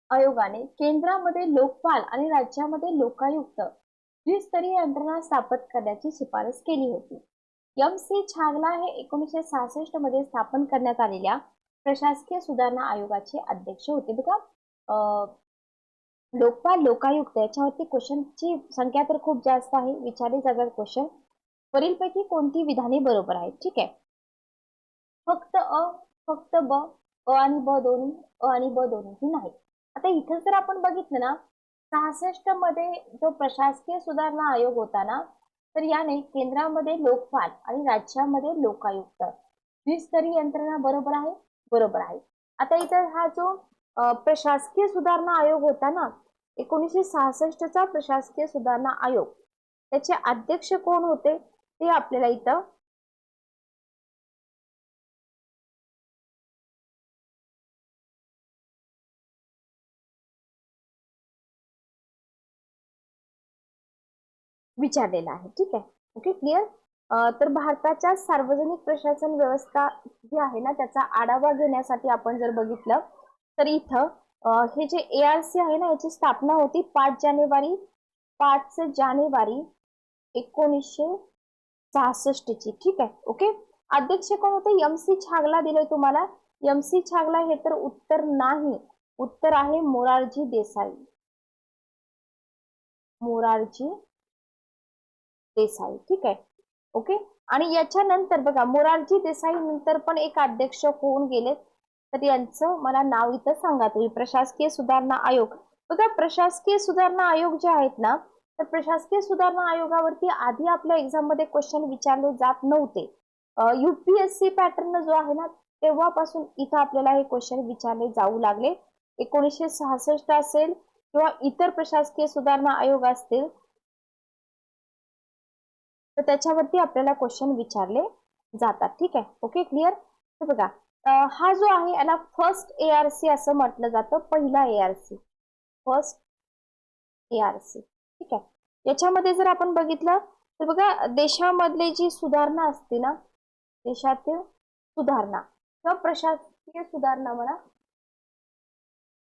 आयोगाने केंद्रामध्ये लोकपाल आणि राज्यामध्ये लोकायुक्त द्विस्तरीय यंत्रणा स्थापित करण्याची शिफारस केली होती. MC छागला हे 1966 मध्ये स्थापन करण्यात आलेल्या प्रशासकीय सुधारणा आयोगाचे अध्यक्ष होते. बघा, लोकपाल, लोकायुक्त याच्यावरती क्वेश्चनची संख्या तर खूप जास्त आहे, विचारले जातात क्वेश्चन. वरीलपैकी कोणती विधाने बरोबर आहेत? ठीक आहे. फक्त अ, फक्त ब, अ आणि ब दोन्ही, अ आणि ब दोन्ही नाही. आता इथं जर आपण बघितलं ना 66 मध्ये जो प्रशासकीय सुधारणा आयोग होता ना, तर याने केंद्रामध्ये लोकपाल आणि राज्यामध्ये लोकायुक्त द्विस्तरीय यंत्रणा बरोबर आहे. बरोबर आहे. आता इथं हा जो प्रशासकीय सुधारणा आयोग होता ना, 1966चा प्रशासकीय सुधारणा आयोग, त्याचे अध्यक्ष कोण होते ते आपल्याला इथं विचारलेला आहे. ठीक आहे. Okay, clear. तर भारताच्या सार्वजनिक प्रशासन व्यवस्था जी आहे ना, त्याचा आढावा घेण्यासाठी आपण जर बघितलं तर इथं हे जे ARC आहे ना, याची स्थापना होती 5 जानेवारी 1966 ची. ठीक आहे. ओके. अध्यक्ष कोण होते? MC छागला दिले तुम्हाला. MC छागला हे तर उत्तर नाही. उत्तर आहे मोरारजी देसाई. मोरारजी देसाई. ठीक आहे. ओके. आणि याच्यानंतर बघा, मोरारजी देसाई नंतर पण एक अध्यक्ष होऊन गेले, तर यांचं मला नाव इथं सांगा तुम्ही. प्रशासकीय सुधारणा आयोग. बघा, प्रशासकीय सुधारणा आयोग जे आहेत ना, तर प्रशासकीय सुधारणा आयोगावरती आधी आपल्या एक्झाम मध्ये क्वेश्चन विचारले जात नव्हते. UPSC पॅटर्न जो आहे ना, तेव्हापासून इथं आपल्याला हे क्वेश्चन विचारले जाऊ लागले. 1966 असेल किंवा इतर प्रशासकीय सुधारणा आयोग असतील, तर त्याच्यावरती आपल्याला क्वेश्चन विचारले जातात. ठीक आहे. Okay, clear. तर बघा, हा जो आहे याला फर्स्ट ARC असं म्हटलं जातं. पहिला ARC, फर्स्ट ARC. ठीक आहे. याच्यामध्ये जर आपण बघितलं तर बघा, देशामधली जी सुधारणा असते ना, देशातील सुधारणा किंवा प्रशासकीय सुधारणा म्हणा,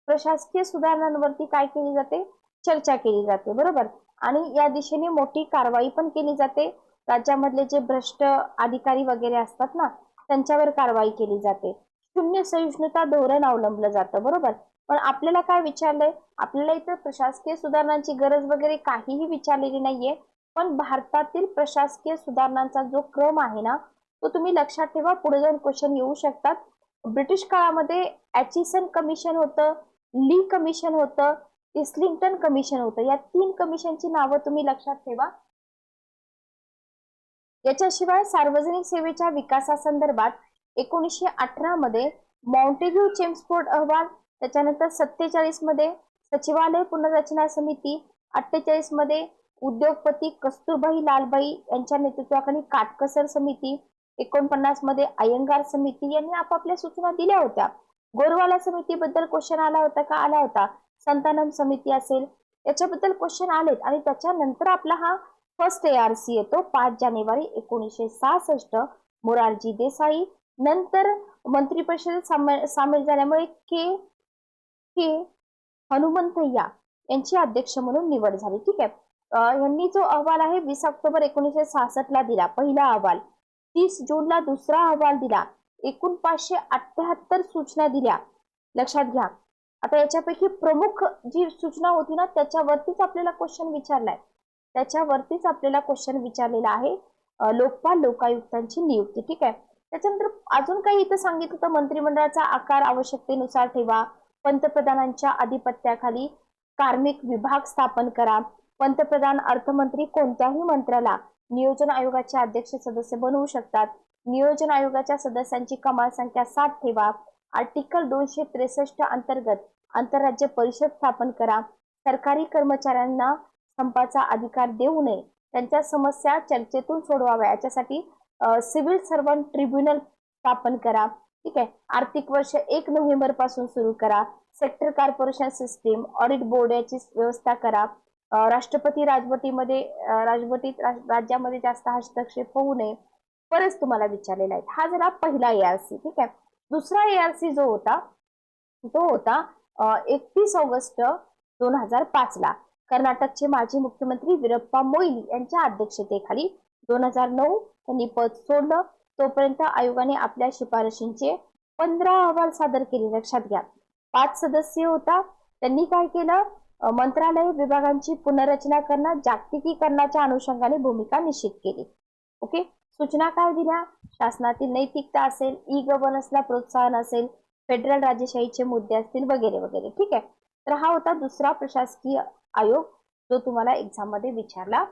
प्रशासकीय सुधारणांवरती काय केली जाते? चर्चा केली जाते. बरोबर. आणि या दिशेने मोठी कारवाई पण केली जाते. राज्यामधले जे भ्रष्ट अधिकारी वगैरे असतात ना, त्यांच्यावर कारवाई केली जाते. शून्य सहिष्णुता धोरण अवलंबलं जातं. बरोबर. पण आपल्याला काय विचारलंय? आपल्याला इथं प्रशासकीय सुधारणांची गरज वगैरे काहीही विचारलेली नाहीये. पण भारतातील प्रशासकीय सुधारणांचा जो क्रम आहे ना, तो तुम्ही लक्षात ठेवा. पुढे जाऊन क्वेश्चन येऊ शकतात. ब्रिटिश काळामध्ये ॲचिसन कमिशन होतं, ली कमिशन होतं, इस्लिंग्टन कमिशन होतं. या 3 कमिशनची नावं तुम्ही लक्षात ठेवा. याच्याशिवाय सार्वजनिक सेवेच्या विकासासंदर्भात 1918 मध्ये माउंटेग्यू चेम्सफोर्ड अहवाल, त्याच्यानंतर 47 मध्ये सचिवालय पुनर्रचना समिती, 48 मध्ये उद्योगपती कस्तुरबाई लालबाई यांच्या नेतृत्वाखाली काटकसर समिती, 49 मध्ये अय्यंगार समिती यांनी आपापल्या सूचना दिल्या होत्या. गोरवाला समितीबद्दल क्वेश्चन आला होता का? आला होता. संतानम समिती असेल, याच्याबद्दल क्वेश्चन आलेत. आणि त्याच्यानंतर आपला हा फर्स्ट ARC येतो 5 जानेवारी 1966. मोरारजी देसाई नंतर मंत्रिपरिषदेत सामील झाल्यामुळे के के हनुमंतय्या यांची अध्यक्ष म्हणून निवड झाली. ठीक आहे. यांनी जो अहवाल आहे 20 ऑक्टोबर 1966 ला दिला पहिला अहवाल, 30 जूनला दुसरा अहवाल दिला, एकूण 578 सूचना दिल्या. लक्षात घ्या. आता याच्यापैकी प्रमुख जी सूचना होती ना, त्याच्यावरतीच आपल्याला क्वेश्चन विचारलाय. त्याच्यावरतीच आपल्याला क्वेश्चन विचारलेला आहे. लोकपाल लोकायुक्तांची नियुक्ती. ठीक आहे. त्याच्यानंतर अजून काही इथं सांगितलं तर मंत्रिमंडळाचा आकार आवश्यकतेनुसार ठेवा, पंतप्रधानांच्या अधिपत्याखाली कार्मिक विभाग स्थापन करा, पंतप्रधान अर्थमंत्री कोणत्याही मंत्र्याला नियोजन आयोगाचे अध्यक्ष सदस्य बनवू शकतात, नियोजन आयोगाच्या सदस्यांची कमाल संख्या 7 ठेवा, आर्टिकल 263 अंतर्गत आंतरराज्य परिषद स्थापन करा, सरकारी कर्मचाऱ्यांना संपाचा अधिकार देऊ नये, त्यांच्या समस्या चर्चेतून सोडवाव्या, याच्यासाठी सिव्हिल सर्वंट ट्रिब्युनल स्थापन करा. ठीक आहे. आर्थिक वर्ष 1 नोव्हेंबर पासून सुरू करा. Sector corporation system, audit board याची व्यवस्था करा. राष्ट्रपती राजवटीमध्ये राज्यामध्ये जास्त हस्तक्षेप होऊ नये. बरेच तुम्हाला विचारलेला आहे. हा झाला पहिला ARC. ठीक आहे. दुसरा ARC जो होता तो होता 31 ऑगस्ट 2005 ला कर्नाटकचे माजी मुख्यमंत्री वीरप्पा मोईली यांच्या अध्यक्षतेखाली. 2009 त्यांनी पद सोडलं. तोपर्यंत आयोगाने आपल्या शिफारशींचे 15 अहवाल सादर केले. लक्षात घ्या. 5 सदस्य होता. त्यांनी काय केलं? मंत्रालय विभागांची पुनर्रचना करणं, जागतिकीकरणाच्या अनुषंगाने भूमिका निश्चित केली. ओके. सूचना काय दिल्या? शासनातील नैतिकता असेल, ई गव्हर्नन्सला प्रोत्साहन असेल, फेडरल राजेशाहीचे मुद्दे असतील, वगैरे वगैरे. ठीक आहे. तर हा होता दुसरा प्रशासकीय आयोग जो तुम्हाला एक्झाम मध्ये विचारला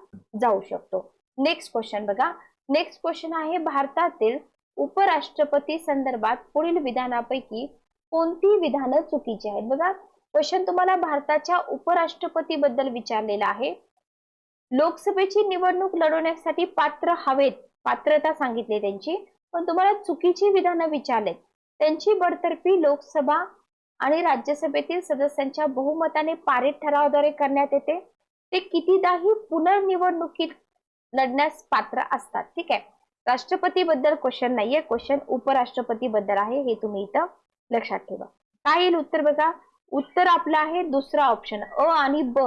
जाऊ शकतो. नेक्स्ट क्वेश्चन बघा. नेक्स्ट क्वेश्चन आहे भारतातील उपराष्ट्रपती संदर्भात पुढील विधानापैकी कोणती विधानं चुकीची आहेत. बघा क्वेश्चन तुम्हाला भारताच्या उपराष्ट्रपती बद्दल विचारलेला आहे. लोकसभेची निवडणूक लढवण्यासाठी पात्र हवेत, पात्रता सांगितली त्यांची, पण तुम्हाला चुकीची विधानं विचारलेत. त्यांची बडतर्फी लोकसभा आणि राज्यसभेतील सदस्यांच्या बहुमताने पारित ठरावाद्वारे करण्यात येते. ते कितीदाही पुनर्निवडणुकीत लढण्यास पात्र असतात. ठीक आहे. राष्ट्रपती बद्दल क्वेश्चन नाहीये, क्वेश्चन उपराष्ट्रपती बद्दल आहे, हे तुम्ही इथं लक्षात ठेवा. काय येईल उत्तर बघा. उत्तर आपलं आहे दुसरा ऑप्शन अ आणि ब.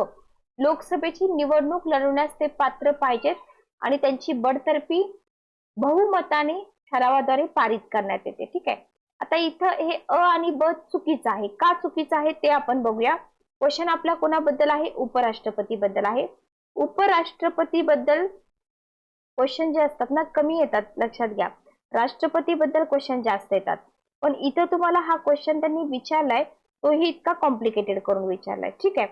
लोकसभेची निवडणूक लढवण्यास ते पात्र पाहिजेत आणि त्यांची बडतर्फी बहुमताने ठरावाद्वारे पारित करण्यात येते. ठीक आहे. आता इथं हे अ आणि ब चुकीचं आहे. का चुकीचं आहे ते आपण बघूया. क्वेश्चन आपला कोणाबद्दल आहे, उपराष्ट्रपती बद्दल आहे. उपराष्ट्रपती बद्दल क्वेश्चन जे असतात ना कमी येतात, लक्षात घ्या. राष्ट्रपती बद्दल क्वेश्चन जास्त येतात. पण इथं तुम्हाला हा क्वेश्चन त्यांनी विचारलाय तोही इतका कॉम्प्लिकेटेड करून विचारलाय. ठीक आहे.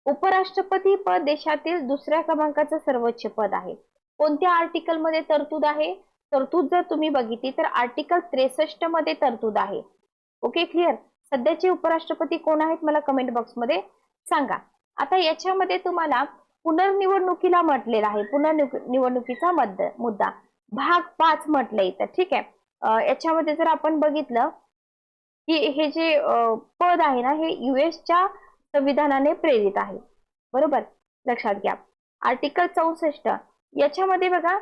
उपराष्ट्रपती पद देशातील दुसऱ्या क्रमांकाचं सर्वोच्च पद आहे. कोणत्या आर्टिकल मध्ये तरतूद आहे. तरतूद जर तुम्ही बघितली तर आर्टिकल 63 मध्ये तरतूद आहे. Okay, clear. सध्याचे उपराष्ट्रपती कोण आहेत मला कमेंट बॉक्स मध्ये सांगा. आता याच्यामध्ये तुम्हाला पुनर्निवडणुकीला म्हटलेला आहे. पुनर्निवडणुकीचा मुद्दा भाग 5 म्हटलंय इथं. ठीक आहे. याच्यामध्ये जर आपण बघितलं की हे जे पद आहे ना हे युएसच्या संविधानाने प्रेरित आहे. बरोबर, लक्षात घ्या. आर्टिकल 64 याच्यामध्ये बघा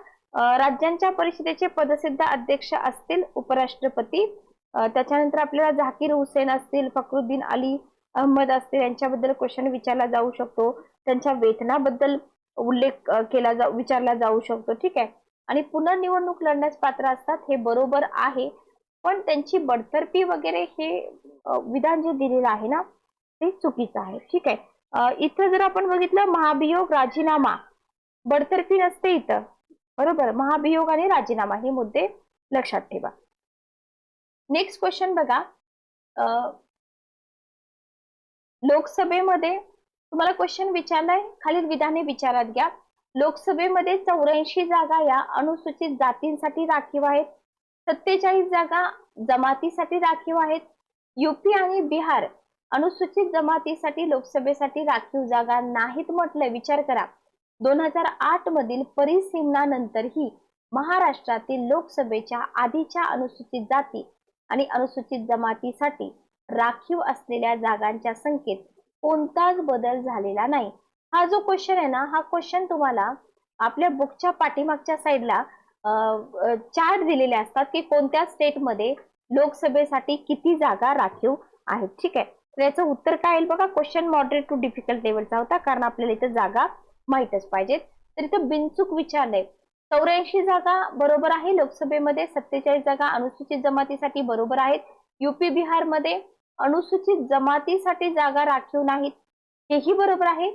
राज्यांच्या परिषदेचे पदसिद्ध अध्यक्ष असतील उपराष्ट्रपती. त्याच्यानंतर आपल्याला झाकीर हुसेन असतील, फखरुद्दीन अली अहमद असतील, यांच्याबद्दल क्वेश्चन विचारला जाऊ शकतो. त्यांच्या वेतनाबद्दल उल्लेख विचारला जाऊ शकतो. ठीक आहे. आणि पुनर्निवडणूक लढण्यास पात्र असतात, हे बरोबर आहे. पण त्यांची बडतर्फी वगैरे हे विधान जे दिलेलं आहे ना ते चुकीचं आहे. ठीक आहे. इथं जर आपण बघितलं महाभियोग राजीनामा, बडतर्फी नसते इथं. बरोबर, महाभियोग आणि राजीनामा हे मुद्दे लक्षात ठेवा. नेक्स्ट क्वेश्चन बघा. लोकसभेमध्ये तुम्हाला क्वेश्चन विचारलाय, खालील विधाने विचारात घ्या. लोकसभेमध्ये 84 जागा या अनुसूचित जातींसाठी राखीव आहेत. 47 जागा जमातीसाठी राखीव आहेत. युपी आणि बिहार अनुसूचित जमातीसाठी लोकसभेसाठी राखीव जागा नाहीत म्हटलंय. विचार करा. 2008 मधील परिसीमनानंतरही महाराष्ट्रातील लोकसभेच्या आधीच्या अनुसूचित जाती आणि अनुसूचित जमातीसाठी राखीव असलेल्या जागांच्या संख्येत कोणताच बदल झालेला नाही. हा जो क्वेश्चन आहे ना, हा क्वेश्चन तुम्हाला आपल्या बुकच्या पाठीमागच्या साईडला चार्ट दिलेले असतात की कोणत्या स्टेटमध्ये लोकसभेसाठी किती जागा राखीव आहेत. ठीक आहे. तर याचं उत्तर काय येईल बघा. क्वेश्चन मॉडरेट टू डिफिकल्ट लेवलचा होता, कारण आपल्याला इथं जागा माहीतच पाहिजेत. तर इथं बिनचूक विचारलंय. 84 जागा बरोबर आहे लोकसभेमध्ये. 47 जागा अनुसूचित जमातीसाठी बरोबर आहेत. युपी बिहार मध्ये अनुसूचित जमातीसाठी जागा राखीव नाहीत, हेही बरोबर आहे.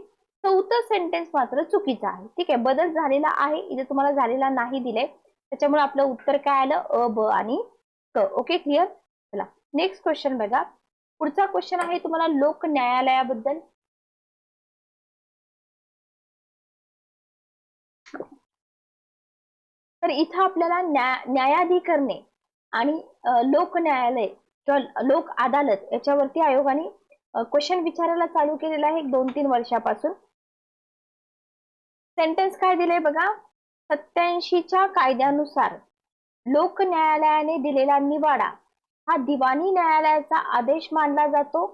चौथं सेंटेन्स मात्र चुकीचं आहे. ठीक आहे. बदल झालेला आहे, इथे तुम्हाला झालेला नाही दिले, त्याच्यामुळे आपलं उत्तर काय आलं अ, ब आणि क. Okay, clear. चला नेक्स्ट क्वेश्चन बघा. पुढचा क्वेश्चन आहे तुम्हाला लोक न्यायालयाबद्दल. तर इथं आपल्याला न्यायाधिकरणे आणि लोक न्यायालय किंवा लोक अदालत याच्यावरती आयोगाने क्वेश्चन विचारायला चालू केलेला आहे 2-3 वर्षापासून. सेंटेन्स काय दिले बघा. 87च्या कायद्यानुसार लोक न्यायालयाने दिलेला निवाडा हा दिवाणी न्यायालयाचा आदेश मानला जातो.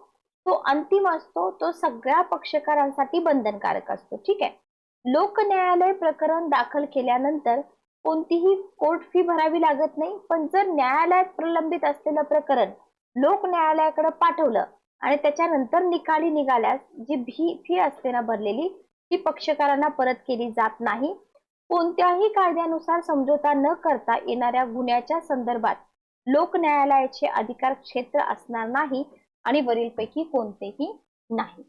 तो अंतिम असतो, तो सगळ्या पक्षकारांसाठी बंधनकारक असतो. ठीक आहे. लोक न्यायालय प्रकरण दाखल केल्यानंतर कोणतीही कोर्ट फी भरावी लागत नाही. पण जर न्यायालयात प्रलंबित असलेलं प्रकरण लोक न्यायालयाकडे पाठवलं आणि त्याच्यानंतर निकाली निघाल्यास जी फी असते ना भरलेली, ती पक्षकारांना परत केली जात नाही. कोणत्याही कायद्यानुसार समझोता न करता येणाऱ्या गुन्ह्याच्या संदर्भात लोक न्यायालयाचे अधिकार क्षेत्र असणार नाही आणि वरीलपैकी कोणतेही नाही.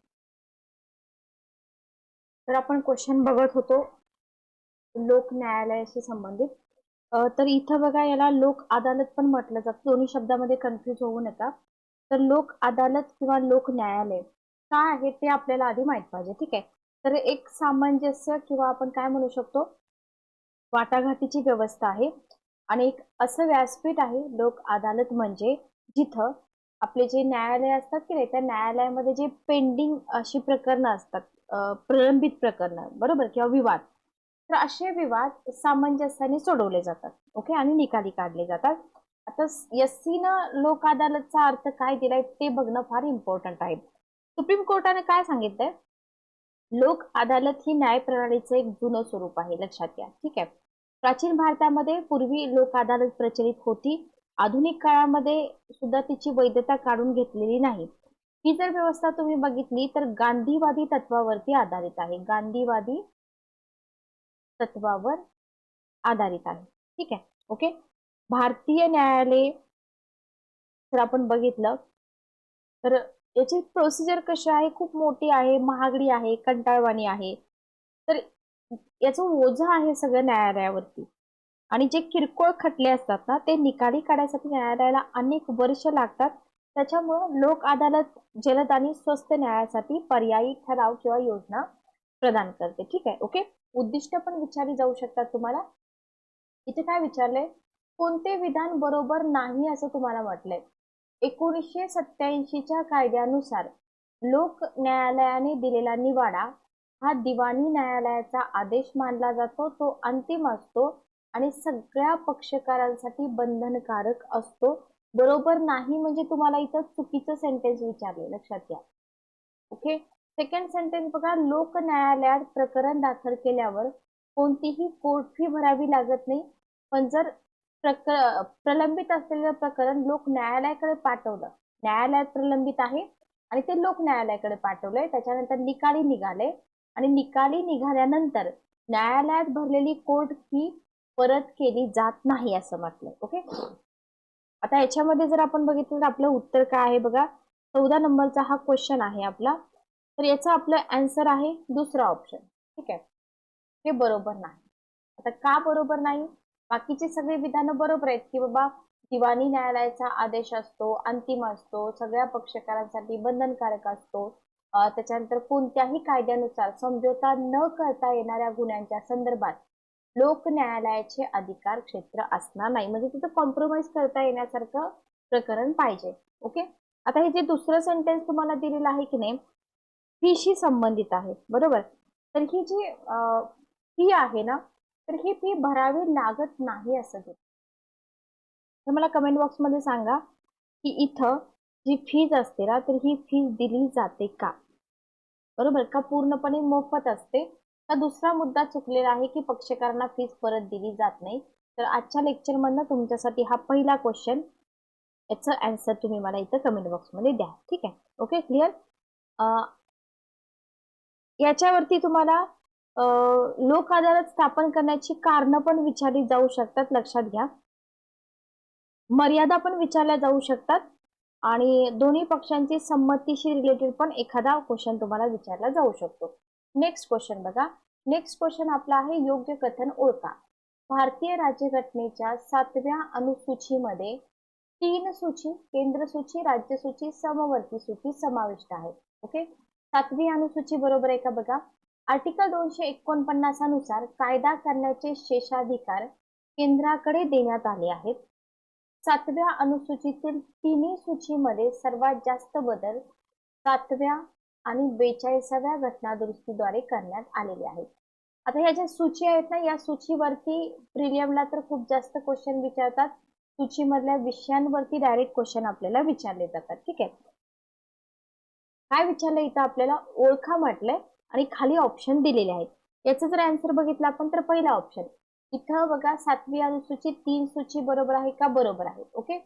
तर आपण क्वेश्चन बघत होतो लोक न्यायालयाशी संबंधित. तर इथं बघा याला लोक अदालत पण म्हटलं जातं. दोन्ही शब्दामध्ये कन्फ्युज होऊ नका. तर लोक अदालत किंवा लोक न्यायालय काय आहे ते आपल्याला आधी माहित पाहिजे. ठीक आहे. तर एक सामंजस्य किंवा आपण काय म्हणू शकतो, वाटाघाटीची व्यवस्था आहे आणि एक असं व्यासपीठ आहे लोक अदालत म्हणजे, जिथं आपले जे न्यायालय असतात की नाही, त्या न्यायालयामध्ये जे पेंडिंग अशी प्रकरणं असतात, प्रलंबित प्रकरणं, बरोबर, किंवा विवाद, तर असे विवाद सामंजस्याने सोडवले जातात. ओके, आणि निकाली काढले जातात. आता एससी न लोक अदालतचा अर्थ काय दिलाय ते बघणं फार इम्पॉर्टंट आहे. सुप्रीम कोर्टाने काय सांगितलंय? लोक अदालत ही न्यायप्रणालीचं एक जुनं स्वरूप आहे, लक्षात घ्या. ठीक आहे. प्राचीन भारतामध्ये पूर्वी लोक अदालत प्रचलित होती. आधुनिक काळामध्ये सुद्धा तिची वैधता काढून घेतलेली नाही. ही जर व्यवस्था तुम्ही बघितली तर गांधीवादी तत्वावरती आधारित आहे. गांधीवादी तत्वावर आधारित आहे. ठीक आहे. ओके. भारतीय न्यायालय जर आपण बघितलं तर याची प्रोसिजर कशी आहे, खूप मोठी आहे, महागडी आहे, कंटाळवाणी आहे. तर याचं ओझं आहे सगळं न्यायालयावरती. आणि जे किरकोळ खटले असतात ना, ते निकाली काढण्यासाठी न्यायालयाला अनेक वर्ष लागतात. त्याच्यामुळं लोक अदालत जलद आणि स्वस्त न्यायासाठी पर्यायी ठराव किंवा योजना प्रदान करते. ठीक आहे. ओके. उद्दिष्ट पण विचारली जाऊ शकतात तुम्हाला. इथे काय विचारलंय? कोणते विधान बरोबर नाही असं तुम्हाला म्हटलंय? 1987च्या कायद्यानुसार लोक न्यायालयाने दिलेला निवाडा हा दिवाणी न्यायालयाचा आदेश मानला जातो. तो अंतिम असतो आणि सगळ्या पक्षकारांसाठी बंधनकारक असतो. बरोबर नाही म्हणजे तुम्हाला इथं चुकीचं सेंटेन्स विचारले, लक्षात घ्या. ओके. सेकंड सेंटेन्स बघा, लोक न्यायालयात प्रकरण दाखल केल्यावर कोणतीही कोर्ट फी भरावी लागत नाही. पण जर प्रलंबित असलेलं प्रकरण लोक न्यायालयाकडे पाठवलं, न्यायालयात प्रलंबित आहे आणि ते लोक न्यायालयाकडे पाठवलंय, त्याच्यानंतर निकाली निघाले आणि निकाली निघाल्यानंतर न्यायालयात भरलेली कोर्ट फी परत केली जात नाही असं म्हटलंय. ओके. आता याच्यामध्ये जर आपण बघितलं तर आपलं उत्तर काय आहे बघा. 14 नंबरचा हा क्वेश्चन आहे आपला. तर याचा आपलं आन्सर आहे दुसरा ऑप्शन. ठीक आहे. हे बरोबर नाही. आता का बरोबर नाही? बाकीचे सगळे विधानं बरोबर आहेत की बाबा दिवाणी न्यायालयाचा आदेश असतो, अंतिम असतो, सगळ्या पक्षकारांसाठी बंधनकारक असतो. त्याच्यानंतर कोणत्याही कायद्यानुसार समझोता न करता येणाऱ्या गुन्ह्यांच्या संदर्भात लोक न्यायालयाचे अधिकार क्षेत्र असणार नाही. म्हणजे तिथं कॉम्प्रोमाइज करता येण्यासारखं प्रकरण पाहिजे. ओके. आता हे जे दुसरं सेंटेन्स तुम्हाला दिलेलं आहे की नाही, फीशी संबंधित आहे, बरोबर. तर ही जी फी आहे ना, तर ही फी भरावी लागत नाही असं ते. तर मला कमेंट बॉक्समध्ये सांगा की इथं जी फीज असते ना, तर ही फीज दिली जाते का? बरोबर का पूर्णपणे मोफत असते? हा दुसरा मुद्दा चुकलेला आहे की पक्षकारांना फीस परत दिली जात नाही. तर आजच्या लेक्चर मधनं तुमच्यासाठी हा पहिला क्वेश्चन, याचं आन्सर तुम्ही मला इथं कमेंट बॉक्समध्ये द्या. ठीक आहे. Okay, clear. याच्यावरती तुम्हाला लोक अदालत स्थापन करण्याची कारणं पण विचारली जाऊ शकतात, लक्षात घ्या. मर्यादा पण विचारल्या जाऊ शकतात आणि दोन्ही पक्षांची संमतीशी रिलेटेड पण एखादा क्वेश्चन तुम्हाला विचारला जाऊ शकतो. नेक्स्ट क्वेश्चन बघा. नेक्स्ट क्वेश्चन आपला आहे योग्य कथन ओळखा. भारतीय राज्यघटनेच्या 7व्या अनुसूचीमध्ये 3 सूची, केंद्र सूची, राज्य सूची, समवर्ती सूची समाविष्ट आहे. ओके. 7वी अनुसूची बरोबर आहे का बघा. आर्टिकल 249 नुसार कायदा करण्याचे शेषाधिकार केंद्राकडे देण्यात आले आहेत. 7व्या अनुसूचीतील तिन्ही सूचीमध्ये सर्वात जास्त बदल 7व्या आणि 42व्या घटनादुरुस्तीद्वारे करण्यात आलेले आहेत. आता ह्या ज्या सूची आहेत ना, या सूचीवरती प्रिलियमला तर खूप जास्त क्वेश्चन विचारतात. सूचीमधल्या विषयांवरती डायरेक्ट क्वेश्चन आपल्याला विचारले जातात. ठीक आहे. काय विचारलं इथं आपल्याला? ओळखा म्हटलंय आणि खाली ऑप्शन दिलेले आहेत. याचा जर आन्सर बघितला आपण तर पहिला ऑप्शन. इथं बघा 7वी अनुसूची 3 सूची बरोबर आहे का? बरोबर आहे. ओके.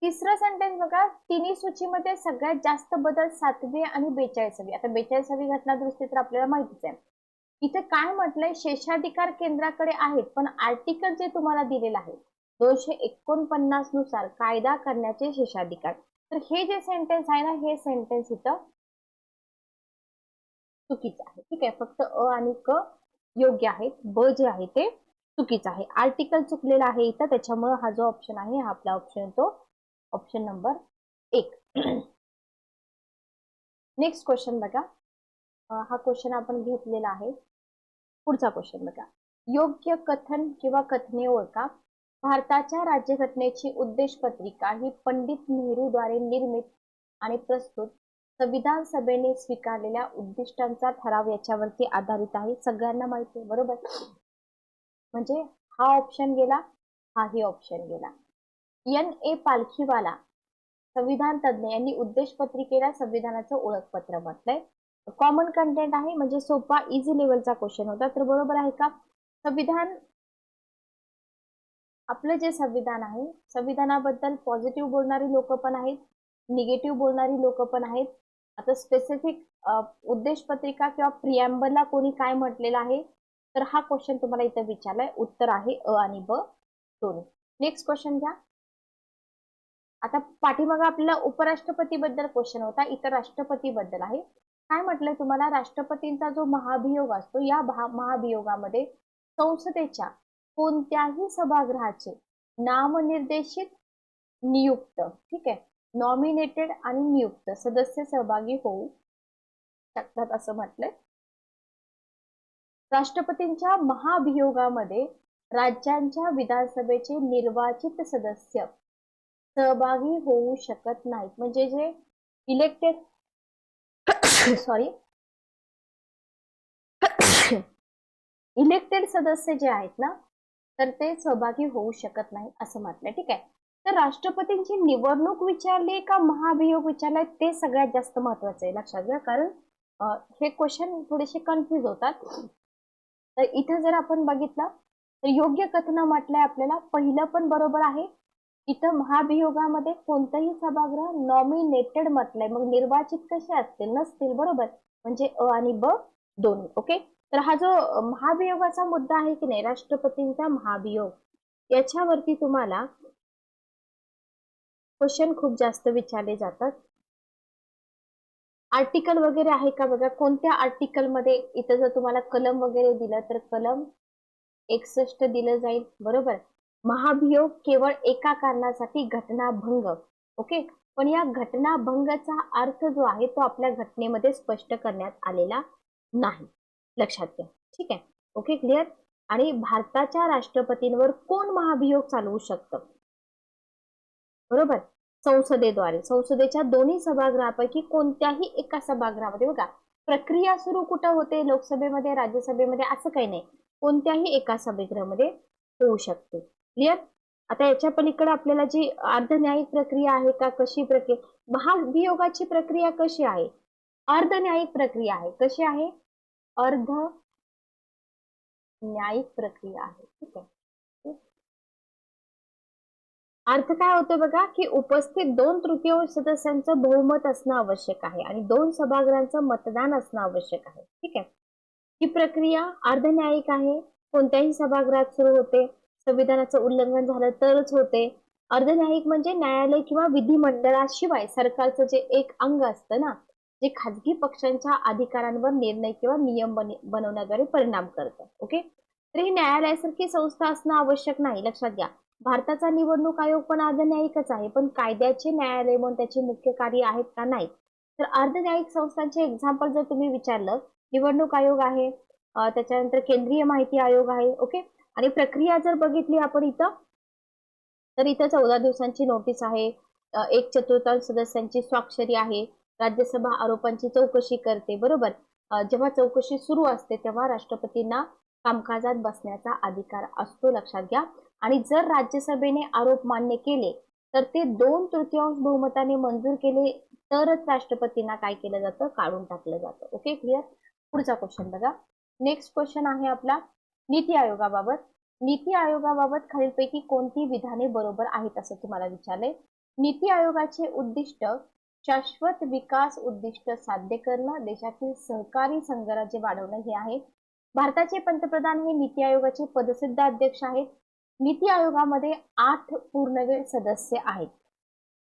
तिसरं सेंटेन्स बघा, तिन्ही सूचीमध्ये सगळ्यात जास्त बदल 7वी आणि 42वी. आता 42वी घटना दुरुस्ती तर आपल्याला माहितीच आहे. इथे काय म्हटलंय? शेषाधिकार केंद्राकडे आहेत, पण आर्टिकल जे तुम्हाला दिलेलं आहे 249 नुसार कायदा करण्याचे शेषाधिकार. तर हे जे सेंटेन्स आहे ना, हे सेंटेन्स इथं चुकीचं आहे. ठीक आहे. फक्त अ आणि क योग्य आहेत, ब जे आहे ते चुकीचं आहे. आर्टिकल चुकलेला आहे इथं, त्याच्यामुळे हा जो ऑप्शन आहे हा आपला ऑप्शन तो ऑप्शन नंबर 1. नेक्स्ट क्वेश्चन बघा. हा क्वेश्चन आपण घेतलेला आहे. पुढचा क्वेश्चन बघा. योग्य कथन किंवा कथने ओळखा. भारताच्या राज्यघटनेची उद्देश पत्रिका ही पंडित नेहरूद्वारे निर्मित आणि प्रस्तुत संविधान सभेने स्वीकारलेल्या उद्दिष्टांचा ठराव याच्यावरती आधारित आहे. सगळ्यांना माहिती आहे बरोबर. म्हणजे हा ऑप्शन गेला, हाही ऑप्शन गेला. N.A. पालखीवाला संविधान तज्ञ यांनी उद्देश पत्रिकेला संविधानाचं ओळखपत्र म्हटलंय. कॉमन कंटेंट आहे म्हणजे सोपा इझी लेवलचा क्वेश्चन होता. तर बरोबर आहे का? संविधान, आपलं जे संविधान आहे, संविधानाबद्दल पॉझिटिव्ह बोलणारी लोक पण आहेत, निगेटिव्ह बोलणारी लोक पण आहेत. आता स्पेसिफिक उद्देश पत्रिका किंवा प्रिॲम्बलला कोणी काय म्हटलेलं आहे, तर हा क्वेश्चन तुम्हाला इथं विचारलाय. उत्तर आहे अ आणि ब दोन्ही. नेक्स्ट क्वेश्चन घ्या. आता पाठीमागे आपल्याला उपराष्ट्रपती बद्दल क्वेश्चन होता, इतर राष्ट्रपती बद्दल आहे. काय म्हटलंय तुम्हाला? राष्ट्रपतींचा जो महाभियोग असतो, या महाभियोगामध्ये संसदेच्या कोणत्याही सभागृहाचे नामनिर्देशित, नियुक्त, ठीक आहे, नॉमिनेटेड आणि नियुक्त सदस्य सहभागी होऊ शकतात असं म्हटलंय. राष्ट्रपतींच्या महाभियोगामध्ये राज्यांच्या विधानसभेचे निर्वाचित सदस्य सहभागी होऊ शकत नाहीत. म्हणजे जे इलेक्टेड सॉरी इलेक्टेड सदस्य जे आहेत ना, तर ते सहभागी होऊ शकत नाही असं म्हटलंय. ठीक आहे. तर राष्ट्रपतींची निवडणूक विचारली का महाभियोग विचारलाय ते सगळ्यात जास्त महत्वाचं आहे, लक्षात घ्या. कारण हे क्वेश्चन थोडेसे कन्फ्युज होतात. तर इथं जर आपण बघितलं तर योग्य कथन म्हटलंय आपल्याला, पहिलं पण बरोबर आहे. इथं महाभियोगामध्ये कोणतंही सभागृह नॉमिनेटेड म्हटलंय, मग निर्वाचित कसे असतील? नसतील, बरोबर. म्हणजे अ आणि ब दोन्ही. ओके. तर हा जो महाभियोगाचा मुद्दा आहे की नाही, राष्ट्रपतींचा महाभियोग, याच्यावरती तुम्हाला क्वेश्चन खूप जास्त विचारले जातात. आर्टिकल वगैरे आहे का बघा, कोणत्या आर्टिकल मध्ये, इथं जर तुम्हाला कलम वगैरे दिलं तर कलम 61 दिलं जाईल, बरोबर. महाभियोग केवळ एका कारणासाठी घटनाभंग. ओके. पण या घटनाभंगाचा अर्थ जो आहे तो आपल्या घटनेमध्ये स्पष्ट करण्यात आलेला नाही, लक्षात घ्या. ठीक आहे. Okay, clear. आणि भारताच्या राष्ट्रपतींवर कोण महाभियोग चालवू शकतं? बरोबर, संसदेद्वारे. संसदेच्या दोन्ही सभागृहापैकी कोणत्याही एका सभागृहामध्ये, बघा, प्रक्रिया सुरू कुठं होते? लोकसभेमध्ये, राज्यसभेमध्ये, असं काही नाही, कोणत्याही एका सभागृहामध्ये होऊ शकते. क्लिअर. आता याच्या पलीकडे आपल्याला जी अर्धन्यायिक प्रक्रिया आहे का, कशी प्रक्रिया, महाभियोगाची प्रक्रिया कशी आहे? अर्धन्यायिक प्रक्रिया आहे. कशी आहे? अर्ध न्यायिक प्रक्रिया आहे. ठीक आहे. अर्थ काय होतं बघा, की उपस्थित 2/3 सदस्यांचं बहुमत असणं आवश्यक आहे आणि 2 सभागृहांचं मतदान असणं आवश्यक आहे. ठीक आहे. ही प्रक्रिया अर्धन्यायिक आहे. कोणत्याही सभागृहात सुरू होते. संविधानाचं उल्लंघन झालं तरच होते. अर्धन्यायिक म्हणजे न्यायालय किंवा विधिमंडळाशिवाय सरकारचं जे एक अंग असतं ना, जे खाजगी पक्षांच्या अधिकारांवर निर्णय किंवा नियम बनवण्याद्वारे परिणाम करतं. ओके. तर ही न्यायालयासारखी संस्था असणं आवश्यक नाही, लक्षात घ्या. भारताचा निवडणूक आयोग पण अर्धन्यायिकच आहे, पण कायद्याचे न्यायालय म्हणून त्याचे मुख्य कार्य आहेत का? नाही. तर अर्धन्यायिक संस्थांचे एक्झाम्पल जर तुम्ही विचारलं, निवडणूक आयोग आहे, त्याच्यानंतर केंद्रीय माहिती आयोग आहे. ओके. आणि प्रक्रिया जर बघितली आपण इथं, तर इथं 14 दिवसांची नोटीस आहे, 1/4 सदस्यांची स्वाक्षरी आहे, राज्यसभा आरोपांची चौकशी करते, बरोबर. जेव्हा चौकशी सुरू असते तेव्हा राष्ट्रपतींना कामकाजात बसण्याचा अधिकार असतो, लक्षात घ्या. आणि जर राज्यसभेने आरोप मान्य केले तर ते 2/3 बहुमताने मंजूर केले तरच राष्ट्रपतींना काय केलं जातं? काढून टाकलं जातं. Okay, clear. पुढचा क्वेश्चन बघा. नेक्स्ट क्वेश्चन आहे आपला नीती आयोगाबाबत. नीती आयोगाबाबत खालीलपैकी कोणती विधाने बरोबर आहेत असं तुम्हाला विचारले. नीती आयोगाचे उद्दिष्ट शाश्वत विकास उद्दिष्ट साध्य करणं, देशातील सहकारी संघराज्य वाढवणं हे आहे. भारताचे पंतप्रधान हे नीती आयोगाचे पदसिद्ध अध्यक्ष आहेत. नीती आयोगामध्ये 8 पूर्णवेळ सदस्य आहेत.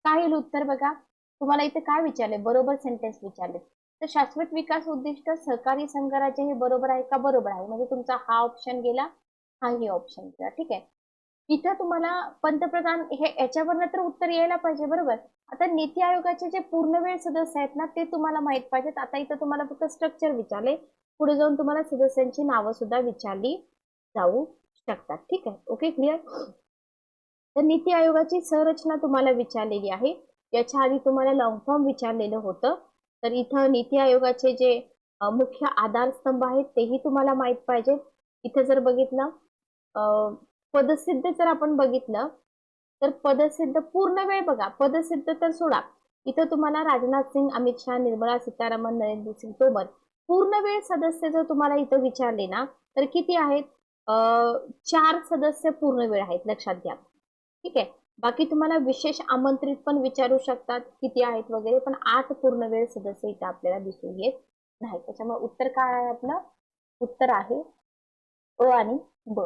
काय येईल उत्तर बघा. तुम्हाला इथे काय विचारले? बरोबर सेंटेन्स विचारले. तर शाश्वत विकास उद्दिष्ट सहकारी संघराज्य हे बरोबर आहे का? बरोबर आहे. म्हणजे तुमचा हा ऑप्शन गेला, हाही ऑप्शन गेला. ठीक आहे. इथं तुम्हाला पंतप्रधान हे याच्यावरनं तर उत्तर यायला पाहिजे बरोबर. आता नीती आयोगाचे जे पूर्णवेळ सदस्य आहेत ना ते तुम्हाला माहित पाहिजेत. आता इथं तुम्हाला फक्त स्ट्रक्चर विचारले, पुढे जाऊन तुम्हाला सदस्यांची नावं सुद्धा विचारली जाऊ शकतात. ठीक आहे, ओके, क्लिअर. तर नीती आयोगाची संरचना तुम्हाला विचारलेली आहे. याच्या आधी तुम्हाला लॉंग फॉर्म विचारलेलं होतं. तर इथं नीती आयोगाचे जे मुख्य आधारस्तंभ आहेत तेही तुम्हाला माहित पाहिजे. इथं जर बघितलं पदसिद्ध जर आपण बघितलं तर पदसिद्ध पूर्ण वेळ बघा, पदसिद्ध तर सोडा. इथं तुम्हाला राजनाथ सिंग, अमित शहा, निर्मला सीतारामन, नरेंद्र सिंग तोमर पूर्ण वेळ सदस्य जर तुम्हाला इथं विचारले ना तर किती आहेत? 4 सदस्य पूर्ण वेळ आहेत, लक्षात घ्या. ठीक आहे. बाकी तुम्हाला विशेष आमंत्रित पण विचारू शकतात किती आहेत वगैरे, पण 8 पूर्ण वेळ सदस्य इथं आपल्याला दिसून येत नाही. त्याच्यामुळे उत्तर काय आहे आपलं? उत्तर आहे अ आणि ब.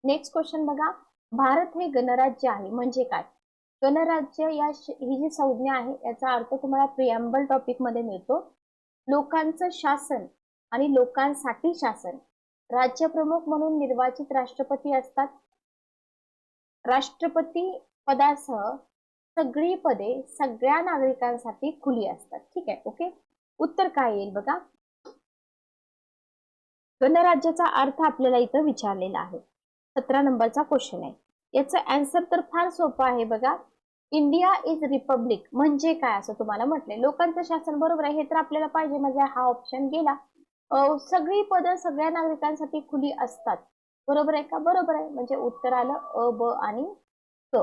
नेक्स्ट क्वेश्चन बघा, भारत हे गणराज्य आहे म्हणजे काय? गणराज्य ही जी संज्ञा आहे याचा अर्थ तुम्हाला प्रिअम्बल टॉपिक मध्ये मिळतो. लोकांचं शासन आणि लोकांसाठी शासन. राज्यप्रमुख म्हणून निर्वाचित राष्ट्रपती असतात. राष्ट्रपती पदासह सगळी पदे सगळ्या नागरिकांसाठी खुली असतात. ठीक आहे, ओके. उत्तर काय येईल बघा. गणराज्याचा अर्थ आपल्याला इथं विचारलेला आहे. 17 नंबरचा क्वेश्चन आहे. याचं आन्सर तर फार सोपं आहे बघा. इंडिया इज रिपब्लिक म्हणजे काय असं तुम्हाला म्हटलंय. लोकांचं शासन बरोबर आहे, हे तर आपल्याला पाहिजे म्हणजे हा ऑप्शन गेला. सगळी पदं सगळ्या नागरिकांसाठी खुली असतात. बरोबर आहे का? बरोबर आहे. म्हणजे उत्तर आलं अ, ब आणि क.